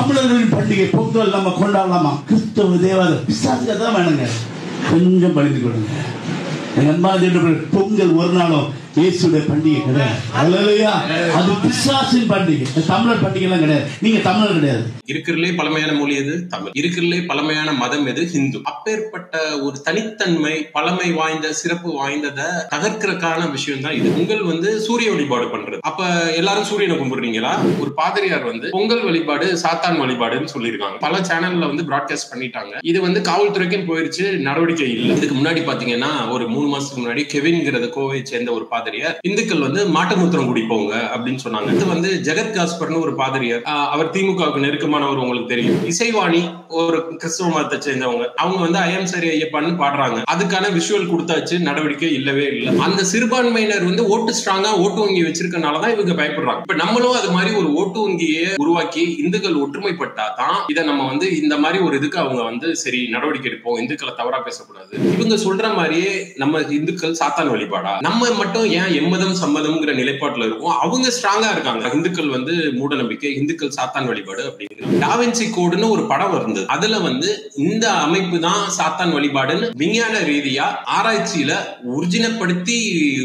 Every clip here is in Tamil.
தமிழர்களின் பண்டிகை பொங்கல் நம்ம கொண்டாடலாமா? கிறிஸ்தவ தேவாலயம் பிசாசுக்கு தான் வேணுங்க. கொஞ்சம் பணிந்து கொடுங்க எங்க அன்பான. பொங்கல் ஒரு நாளும் இயேசுடைய பண்டிகை கிடையாது. அல்லேலூயா. அது பிசாசின் பண்டிகை. தமிழர் பண்டிகை எல்லாம் கிடையாது. நீங்க தமிழர் கிடையாது. இருக்கிறதுலே பழமையான மொழி எது? தமிழ். இருக்கிறதுலே பழமையான மதம் எது? ஹிந்து. அப்பேற்பட்ட ஒரு தனித்தன்மை, பழமை வாய்ந்த, சிறப்பு வாய்ந்ததை தகர்க்கிறதுக்கான விஷயம் தான் இது. பொங்கல் சூரிய வழிபாடு பண்றது. அப்ப எல்லாரும் சூரியனை கும்பிடுறீங்களா? ஒரு பாதிரியார் பொங்கல் வழிபாடு சாத்தான் வழிபாடுன்னு சொல்லியிருக்காங்க. பல சேனல்ல பிராட்காஸ்ட் பண்ணிட்டாங்க. இது காவல்துறைக்கும் போயிருச்சு, நடவடிக்கை இல்லை. இதுக்கு முன்னாடி பாத்தீங்கன்னா ஒரு 3 மாசத்துக்கு முன்னாடி கெவின்ங்கிறத கோவை சேர்ந்த ஒரு பாதிரியார் இந்துக்கள் மாட்டு மூத்திரம் குடிப்போங்க அப்படின்னு சொன்னாங்க. இது ஜெகத் காஸ்பர்னு ஒரு பாதிரியார். அவர் திமுகவுக்கு நெருக்கமானவர், உங்களுக்கு தெரியும். இசைவாணி ஒரு கிறிஸ்தவ மதத்தை சேர்ந்தவங்க. அவங்க ஐயம் சரி ஐயப்பான்னு பாடுறாங்க. அதுக்கான விஷுவல் கொடுத்தாச்சு, நடவடிக்கை இல்லவே இல்லை. அந்த சிறுபான்மையினர் ஓட்டு ஸ்ட்ராங்கா ஓட்டு வங்கி வச்சிருக்கனாலதான் இவங்க பயப்படுறாங்க. இப்ப நம்மளும் அது மாதிரி ஒரு ஓட்டு வங்கியை உருவாக்கி இந்துக்கள் ஒற்றுமைப்பட்டா தான் இதை நம்ம இந்த மாதிரி ஒரு இதுக்கு அவங்க சரி நடவடிக்கை எடுப்போம், இந்துக்களை தவறா பேசக்கூடாது. இவங்க சொல்ற மாதிரியே நம்ம இந்துக்கள் சாத்தான் வழிபாடா? நம்ம மட்டும் ஏன் எம்மதம் சம்மதம்ங்கிற நிலைப்பாட்டுல இருக்கும்? அவங்க ஸ்ட்ராங்கா இருக்காங்க. இந்துக்கள் மூட நம்பிக்கை, இந்துக்கள் சாத்தான் வழிபாடு அப்படிங்கிற டாவின்சி கோடுன்னு ஒரு படம் இருந்தது. அதுல இந்த அமைப்பு தான் சாத்தான் வழிபாடுன்னு விஞ்ஞான ரீதியா ஆராய்ச்சியில ஒரிஜினப்படுத்தி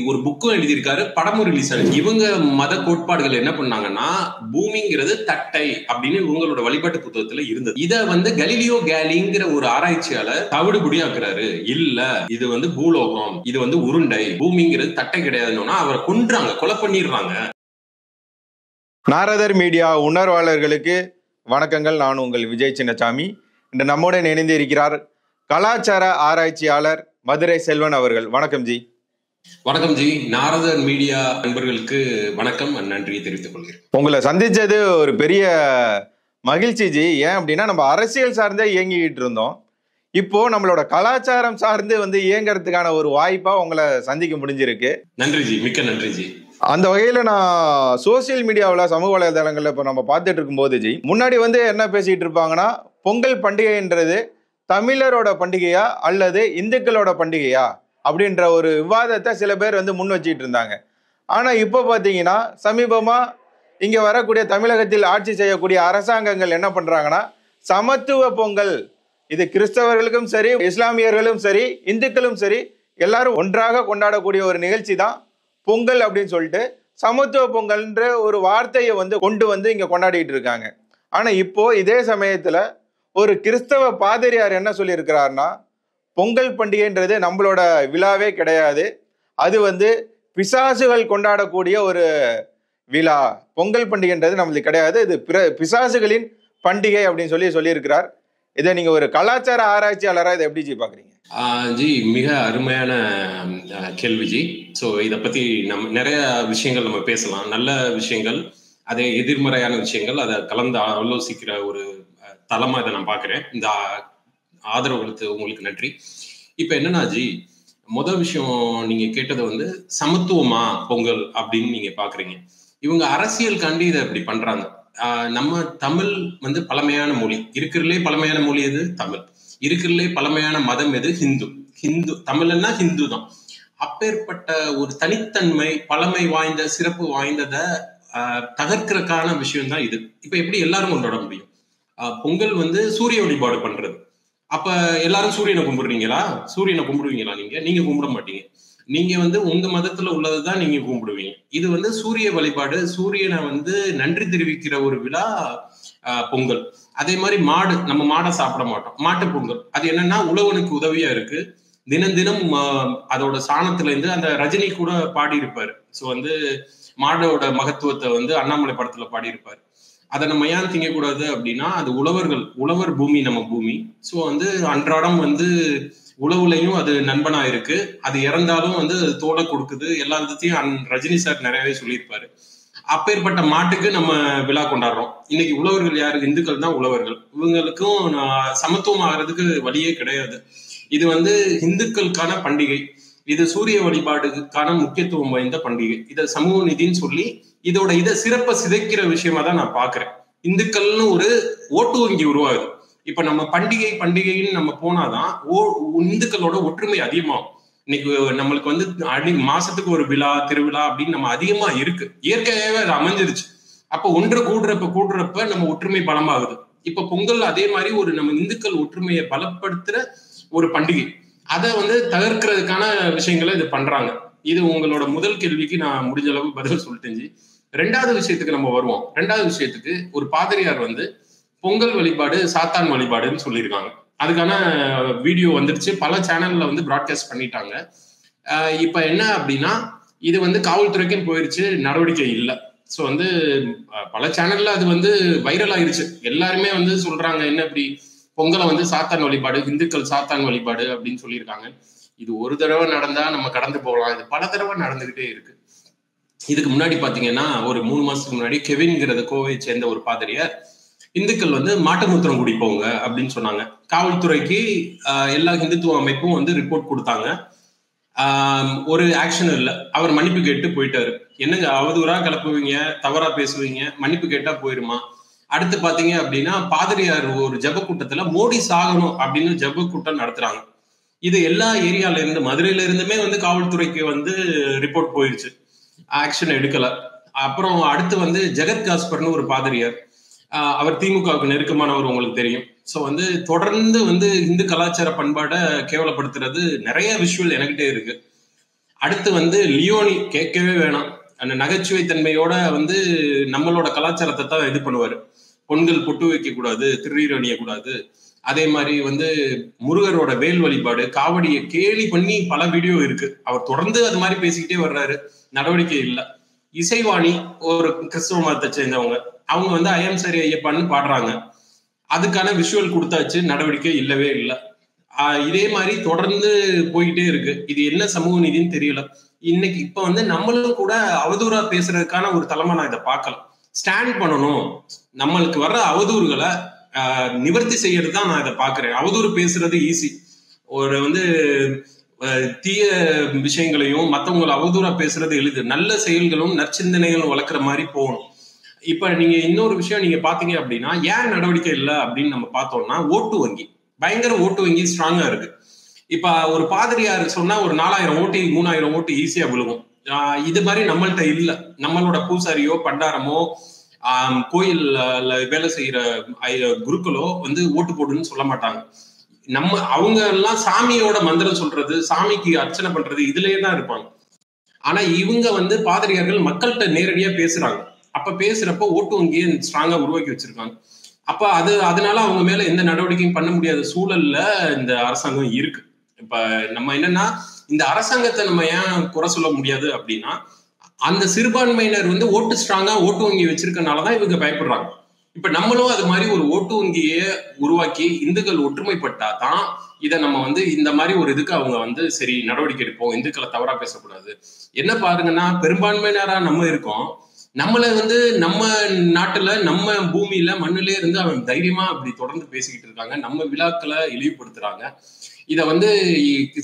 ஒரு புக்கும் எழுதியிருக்காரு, படமும் ரிலீஸ் ஆயிடுச்சு. இவங்க மத கோட்பாடுகள் என்ன பண்ணாங்கன்னா, பூமிங்கிறது தட்டை அப்படின்னு இவங்களோட வழிபாட்டு புத்தகத்துல இருந்தது. இத கலீலியோ கேலிங்கிற ஒரு ஆராய்ச்சியாளர் தவிடுபடியாக்குறாரு. இல்ல, இது பூலோகம், இது உருண்டை, பூமிங்கிறது தட்டை கிடையாதுன்னா அவரை கொன்றாங்க, கொலை பண்ணிடுறாங்க. நாரதர் மீடியா உணர்வாளர்களுக்கு வணக்கங்கள். நான் உங்கள் விஜய் சின்னசாமி. இன்று நம்முடன் இணைந்து இருக்கிறார் கலாச்சார ஆராய்ச்சியாளர் மதுரை செல்வன் அவர்கள். வணக்கம் ஜி. வணக்கம் ஜி. நாரதர் மீடியா நண்பர்களுக்கு வணக்கம், நன்றியை தெரிவித்துக் கொள்கிறேன். உங்களை சந்திச்சது ஒரு பெரிய மகிழ்ச்சி ஜி. ஏன் அப்படின்னா, நம்ம அரசியல் சார்ந்தே இயங்கிக்கிட்டு இருந்தோம். இப்போ நம்மளோட கலாச்சாரம் சார்ந்து இயங்குறதுக்கான ஒரு வாய்ப்பா உங்களை சந்திக்க முடிஞ்சிருக்கு. நன்றி ஜி, மிக்க நன்றி ஜி. அந்த வகையில நான் சோசியல் மீடியாவில், சமூக வலைதளங்கள்ல இப்போ நம்ம பார்த்துட்டு இருக்கும்போது ஜி, முன்னாடி என்ன பேசிட்டு இருப்பாங்கன்னா, பொங்கல் பண்டிகைன்றது தமிழரோட பண்டிகையா அல்லது இந்துக்களோட பண்டிகையா அப்படின்ற ஒரு விவாதத்தை சில பேர் முன் வச்சுட்டு இருந்தாங்க. ஆனா இப்போ பாத்தீங்கன்னா, சமீபமா இங்க வரக்கூடிய தமிழகத்தில் ஆட்சி செய்யக்கூடிய அரசாங்கங்கள் என்ன பண்றாங்கன்னா, சமத்துவ பொங்கல், இது கிறிஸ்தவர்களுக்கும் சரி, இஸ்லாமியர்களும் சரி, இந்துக்களும் சரி, எல்லாரும் ஒன்றாக கொண்டாடக்கூடிய ஒரு நிகழ்ச்சி தான் பொங்கல் அப்படின்னு சொல்லிட்டு சமத்துவ பொங்கல்ன்ற ஒரு வார்த்தையை கொண்டு இங்க கொண்டாடிட்டு இருக்காங்க. ஆனா இப்போ இதே சமயத்துல ஒரு கிறிஸ்தவ பாதிரியார் என்ன சொல்லியிருக்கிறார்னா, பொங்கல் பண்டிகைன்றது நம்மளோட விழாவே கிடையாது, அது பிசாசுகள் கொண்டாடக்கூடிய ஒரு விழா, பொங்கல் பண்டிகைன்றது நம்மளுக்கு கிடையாது, இது பிசாசுகளின் பண்டிகை அப்படின்னு சொல்லியிருக்கிறார். இதை நீங்க ஒரு கலாச்சார ஆராய்ச்சியாளரா இதை எப்படி ஜி பாக்குறீங்க? ஜி, மிக அருமையான கேள்வி ஜி. ஸோ இதை பத்தி நம்ம நிறைய விஷயங்கள் நம்ம பேசலாம். நல்ல விஷயங்கள், அதே எதிர்மறையான விஷயங்கள், அதை கலந்து ஆலோசிக்கிற ஒரு தளமா இதை நான் பாக்குறேன். இந்த ஆதரவு கொடுத்து உங்களுக்கு நன்றி. இப்ப என்னன்னா ஜி, முதல் விஷயம் நீங்க கேட்டது சமத்துவமா பொங்கல் அப்படின்னு நீங்க பாக்குறீங்க. இவங்க அரசியல் இதை இப்படி பண்றாங்க. நம்ம தமிழ் பழமையான மொழி. இருக்கிறதுலே பழமையான மொழி எது? தமிழ். இருக்கிறதுலே பழமையான மதம் எது? ஹிந்து. ஹிந்து தமிழ்னா ஹிந்து தான். அப்பேற்பட்ட ஒரு தனித்தன்மை, பழமை வாய்ந்த, சிறப்பு வாய்ந்ததை தகர்க்கிறதுக்கான விஷயம் தான் இது. இப்ப எப்படி எல்லாரும் கொண்டாட முடியும்? பொங்கல் சூரிய வழிபாடு பண்றது. அப்ப எல்லாரும் சூரியனை கும்பிடுறீங்களா? சூரியனை கும்பிடுவீங்களா? நீங்க கும்பிட மாட்டீங்க. நீங்க உங்க மதத்துல உள்ளதுதான் நீங்க கும்பிடுவீங்க. இது சூரிய வழிபாடு, சூரியனை நன்றி தெரிவிக்கிற ஒரு விழா பொங்கல். அதே மாதிரி மாடு, நம்ம மாடை சாப்பிட மாட்டோம், மாட்டு பொங்கல். அது என்னன்னா உழவனுக்கு உதவியா இருக்கு. தினம் தினம் அதோட சாணத்துல இருந்து அந்த ரஜினி கூட பாடி இருப்பாரு. ஸோ மாடோட மகத்துவத்தை அண்ணாமலை படத்துல பாடி இருப்பாரு. அதை நம்ம ஏன் திங்கக்கூடாது அப்படின்னா, அது உழவர்கள், உழவர் பூமி நம்ம பூமி. ஸோ அன்றாடம் உழவுலையும் அது நண்பனா இருக்கு. அது இறந்தாலும் தோலை கொடுக்குது. எல்லா விதத்தையும் ரஜினி சார் நிறையவே சொல்லியிருப்பாரு. அப்பேற்பட்ட மாட்டுக்கு நம்ம விழா கொண்டாடுறோம். இன்னைக்கு உழவர்கள் யாரு? இந்துக்கள் தான் உழவர்கள். இவங்களுக்கும் சமத்துவம் ஆகிறதுக்கு வழியே கிடையாது. இது இந்துக்களுக்கான பண்டிகை. இது சூரிய வழிபாடுக்கான முக்கியத்துவம் வாய்ந்த பண்டிகை. இதை சமூக நீதினு சொல்லி இதை சிறப்பை சிதைக்கிற விஷயமா தான் நான் பாக்குறேன். இந்துக்கள்னு ஒரு ஓட்டு வங்கி உருவாகுது. இப்ப நம்ம பண்டிகைன்னு நம்ம போனாதான் இந்துக்களோட ஒற்றுமை அதிகமாகும். இன்னைக்கு நம்மளுக்கு மாசத்துக்கு ஒரு விழா, திருவிழா அப்படின்னு நம்ம அதிகமா இருக்கு. இயற்கையாவே அது அமைஞ்சிருச்சு. அப்ப ஒன்று கூடுறப்ப நம்ம ஒற்றுமை பலமாகுது. இப்ப பொங்கல் அதே மாதிரி ஒரு நம்ம இந்துக்கள் ஒற்றுமையை பலப்படுத்துற ஒரு பண்டிகை. அதை வந்து தவிர்க்கிறதுக்கான விஷயங்களை இது பண்றாங்க. இது உங்களோட முதல் கேள்விக்கு நான் முடிஞ்ச அளவு பதில் சொல்லிட்டேன். ரெண்டாவது விஷயத்துக்கு நம்ம வருவோம். ரெண்டாவது விஷயத்துக்கு ஒரு பாதிரியார் வந்து பொங்கல் வழிபாடு சாத்தான் வழிபாடுன்னு சொல்லியிருக்காங்க. அதுக்கான வீடியோ வந்துருச்சு, பல சேனல்ல வந்து பிராட்காஸ்ட் பண்ணிட்டாங்க. இப்ப என்ன அப்படின்னா, இது வந்து காவல்துறைக்கும் போயிருச்சு, நடவடிக்கை இல்லை. ஸோ வந்து பல சேனல்ல அது வந்து வைரல் ஆயிருச்சு. எல்லாருமே வந்து சொல்றாங்க, என்ன இப்படி பொங்கலை வந்து சாத்தான் வழிபாடு, இந்துக்கள் சாத்தான் வழிபாடு அப்படின்னு சொல்லியிருக்காங்க. இது ஒரு தடவை நடந்தா நம்ம கடந்து போகலாம், இது பல தடவை நடந்துகிட்டே இருக்கு. இதுக்கு முன்னாடி பாத்தீங்கன்னா ஒரு 3 மாசத்துக்கு முன்னாடி கெவின்ங்கிறத கோவையை சேர்ந்த ஒரு பாதிரியார் இந்துக்கள் வந்து மாட்டு மூத்திரம் குடிப்போங்க அப்படின்னு சொன்னாங்க. காவல்துறைக்கு எல்லா இந்துத்துவ அமைப்பும் வந்து ரிப்போர்ட் கொடுத்தாங்க. ஒரு ஆக்ஷன் இல்லை. அவர் மன்னிப்பு கேட்டு போயிட்டாரு. என்னங்க அவதூறா கிளப்புவீங்க, தவறா பேசுவீங்க, மன்னிப்பு கேட்டா போயிருமா? அடுத்து பாத்தீங்க அப்படின்னா பாதிரியார் ஒரு ஜப கூட்டத்துல மோடி சாகணும் அப்படின்னு ஜப கூட்டம் நடத்துறாங்க. இது எல்லா ஏரியால இருந்து, மதுரையில இருந்துமே வந்து காவல்துறைக்கு வந்து ரிப்போர்ட் போயிருச்சு, ஆக்ஷன் எடுக்கல. அப்புறம் அடுத்து வந்து ஜெகத் காஸ்பர்னு ஒரு பாதிரியார், அவர் திமுகவுக்கு நெருக்கமானவர், உங்களுக்கு தெரியும். ஸோ வந்து தொடர்ந்து வந்து இந்து கலாச்சார பண்பாடை கேவலப்படுத்துறது நிறைய விஷுவல் எனக்கிட்டே இருக்கு. அடுத்து வந்து லியோனி, கேட்கவே வேணாம், அந்த நகைச்சுவை தன்மையோட வந்து நம்மளோட கலாச்சாரத்தை தான் இது பண்ணுவாரு. பொண்கள் பொட்டு வைக்க கூடாது, திருநீர் அணியக்கூடாது. அதே மாதிரி வந்து முருகரோட வேல் வழிபாடு, காவடியை கேலி பண்ணி பல வீடியோ இருக்கு. அவர் தொடர்ந்து அது மாதிரி பேசிக்கிட்டே வர்றாரு, நடவடிக்கை இல்லை. இசைவாணி ஒரு கிறிஸ்தவ மதத்தை சேர்ந்தவங்க, அவங்க வந்து ஐயம் சரி ஐயப்பான்னு பாடுறாங்க. அதுக்கான விஷுவல் கொடுத்தாச்சு, நடவடிக்கை இல்லவே இல்லை. இதே மாதிரி தொடர்ந்து போயிட்டே இருக்கு. இது என்ன சமூக நீதினு தெரியல. இன்னைக்கு இப்ப வந்து நம்மளும் கூட அவதூறா பேசுறதுக்கான ஒரு தலைமை நான் இதை பார்க்கலாம். ஸ்டாண்ட் பண்ணணும், நம்மளுக்கு வர்ற அவதூறுகளை நிவர்த்தி செய்யறது தான் நான் இதை பாக்குறேன். அவதூறு பேசுறது ஈஸி. ஒரு வந்து தீய விஷயங்களையும் மற்றவங்களை அவதூறா பேசுறது எளிது. நல்ல செயல்களும் நற்சிந்தனைகளும் வளர்க்குற மாதிரி போகணும். இப்ப நீங்க இன்னொரு விஷயம் நீங்க பாத்தீங்க அப்படின்னா, ஏன் நடவடிக்கை இல்லை அப்படின்னு நம்ம பார்த்தோம்னா, ஓட்டு வங்கி பயங்கர ஓட்டு வங்கி ஸ்ட்ராங்கா இருக்கு. இப்ப ஒரு பாதிரியார் சொன்னா ஒரு 4000 ஓட்டு 3000 ஓட்டு ஈஸியா விழுகும். இது மாதிரி நம்மள்ட்ட இல்லை. நம்மளோட பூசாரியோ பண்டாரமோ கோயில்ல வேலை செய்யற குருக்களோ வந்து ஓட்டு போடுன்னு சொல்ல மாட்டாங்க. அவங்க எல்லாம் சாமியோட மந்திரம் சொல்றது, சாமிக்கு அர்ச்சனை பண்றது, இதுலயே தான் இருப்பாங்க. ஆனா இவங்க வந்து பாதிரியார்கள் மக்கள்கிட்ட நேரடியா பேசுறாங்க. அப்ப பேசுறப்ப ஓட்டு வங்கியை ஸ்ட்ராங்கா உருவாக்கி வச்சிருக்காங்க. அப்ப அதனால அவங்க மேல எந்த நடவடிக்கையும் பண்ண முடியாத சூழல்ல இந்த அரசாங்கம் இருக்கு. இப்ப நம்ம என்னன்னா, இந்த அரசாங்கத்தை நம்ம ஏன் குறை சொல்ல முடியாது அப்படின்னா, அந்த சிறுபான்மையினர் வந்து ஓட்டு ஸ்ட்ராங்கா ஓட்டு வங்கி வச்சிருக்கனாலதான் இவங்க பயப்படுறாங்க. இப்ப நம்மளும் அது மாதிரி ஒரு ஓட்டு வங்கியை உருவாக்கி இந்துக்கள் ஒற்றுமைப்பட்டா தான் இதை நம்ம வந்து இந்த மாதிரி ஒரு இதுக்கு அவங்க வந்து சரி நடவடிக்கை எடுப்போம், இந்துக்களை தவறா பேசக்கூடாது. என்ன பாருங்கன்னா, பெரும்பான்மையினரா நம்ம இருக்கோம். நம்மளை வந்து நம்ம நாட்டுல நம்ம பூமியில மண்ணிலே இருந்து அவன் தைரியமா அப்படி தொடர்ந்து பேசிக்கிட்டு இருக்காங்க. நம்ம விழாக்களை இழிவுபடுத்துறாங்க. இதை வந்து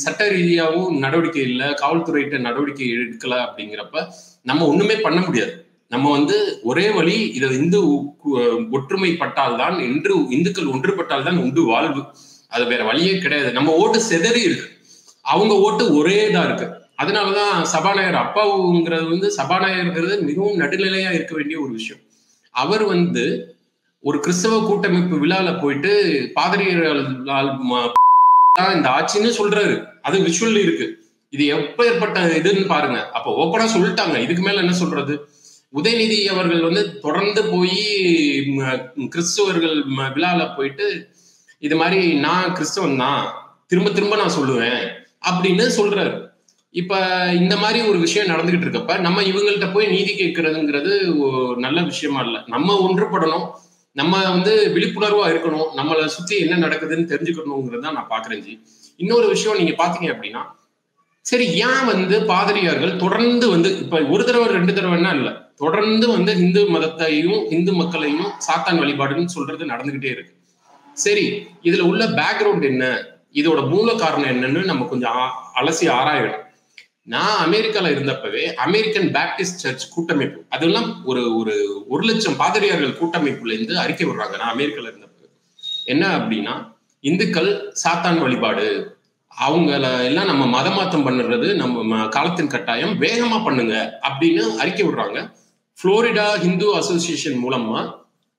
சட்ட ரீதியாகவும் நடவடிக்கை இல்லை, காவல்துறையிட்ட நடவடிக்கை எடுக்கல அப்படிங்கிறப்ப நம்ம ஒண்ணுமே பண்ண முடியாது. நம்ம வந்து ஒரே வழி, இதை இந்து ஒற்றுமைப்பட்டால்தான், என்று இந்துக்கள் ஒன்றுபட்டால்தான் உண்டு வாழ்வு. அது வேற வழியே கிடையாது. நம்ம ஓட்டு செதறி இருக்கு, அவங்க ஓட்டு ஒரே தான் இருக்கு. அதனாலதான் சபாநாயகர் அப்பாவுங்கிறது வந்து, சபாநாயகர்ங்கிறது மிகவும் நடுநிலையா இருக்க வேண்டிய ஒரு விஷயம். அவர் வந்து ஒரு கிறிஸ்தவ கூட்டமைப்பு விழால போயிட்டு பாதிரியார் இந்த ஆட்சின்னு சொல்றாரு. அது விஷுவல் இருக்கு. இது எப்ப ஏற்பட்ட இதுன்னு பாருங்க. அப்ப ஓப்பனா சொல்லிட்டாங்க, இதுக்கு மேல என்ன சொல்றது? உதயநிதி அவர்கள் வந்து தொடர்ந்து போய் கிறிஸ்தவர்கள் விழால போயிட்டு இது மாதிரி நான் கிறிஸ்தவன் தான், திரும்ப திரும்ப நான் சொல்லுவேன் அப்படின்னு சொல்றாரு. இப்ப இந்த மாதிரி ஒரு விஷயம் நடந்துகிட்டு இருக்கப்ப நம்ம இவங்கள்ட்ட போய் நீதி கேட்கறதுங்கிறது நல்ல விஷயமா இல்லை. நம்ம ஒன்றுபடணும், நம்ம வந்து விழிப்புணர்வா இருக்கணும், நம்மளை சுத்தி என்ன நடக்குதுன்னு தெரிஞ்சுக்கணுங்கிறத நான் பாக்குறேன். இன்னொரு விஷயம் நீங்க பாத்தீங்க அப்படின்னா, சரி ஏன் வந்து பாதிரியார்கள் தொடர்ந்து வந்து இப்ப ஒரு தடவை 2 தடவைன்னா இல்ல, தொடர்ந்து வந்து இந்து மதத்தையும் இந்து மக்களையும் சாத்தான் வழிபாடுன்னு சொல்றது நடந்துகிட்டே இருக்கு. சரி, இதுல உள்ள பேக்ரவுண்ட் என்ன, இதோட மூல காரணம் என்னன்னு நம்ம கொஞ்சம் அலசி ஆராயணும். நான் அமெரிக்கால இருந்தப்பவே அமெரிக்கன் பேப்டிஸ்ட் சர்ச் கூட்டமைப்பு, அதெல்லாம் ஒரு 1,00,000 பாதிரியார்கள் கூட்டமைப்புல இருந்து அறிக்கை விடுறாங்க. நான் அமெரிக்கால இருந்தப்ப என்ன அப்படின்னா, இந்துக்கள் சாத்தான் வழிபாடு, அவங்கள எல்லாம் நம்ம மதமாற்றம் பண்ணுறது நம்ம காலத்தின் கட்டாயம், வேகமா பண்ணுங்க அப்படின்னு அறிக்கை விடுறாங்க. புளோரிடா ஹிந்து அசோசியேஷன் மூலமா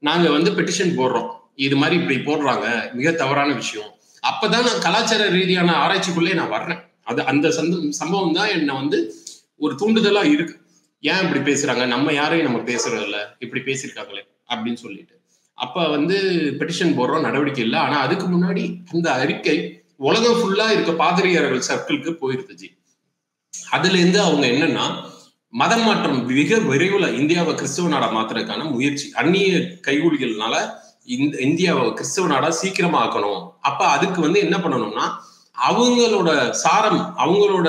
நாங்க வந்து பெட்டிஷன் போடுறோம். இது மாதிரி இப்படி போடுறாங்க, மிக தவறான விஷயம். அப்பதான் நான் கலாச்சார ரீதியான ஆராய்ச்சிக்குள்ளே நான் வர்றேன். அது அந்த சம்பவம் தான் என்ன வந்து ஒரு தூண்டுதலா இருக்கு. ஏன் இப்படி பேசுறாங்க, நம்ம யாரையும் நம்ம பேசுறது இல்ல, இப்படி பேசியிருக்காங்களே அப்படின்னு சொல்லிட்டு. அப்ப வந்து பெட்டிஷன் போடுறோம், நடவடிக்கை இல்லை. ஆனா அதுக்கு முன்னாடி இந்த அறிக்கை உலகம் ஃபுல்லா இருக்க பாதிரியார்கள் சர்க்கிளுக்கு போயிருந்துச்சு. அதுல இருந்து அவங்க என்னன்னா, மதம் மாற்றம் மிக விரைவில் இந்தியாவை கிறிஸ்தவ நாடா மாத்துறதுக்கான முயற்சி, அந்நிய கைகூலிகள்னால இந்தியாவை கிறிஸ்தவ நாடா சீக்கிரமா ஆக்கணும். அப்ப அதுக்கு வந்து என்ன பண்ணணும்னா, அவங்களோட சாரம், அவங்களோட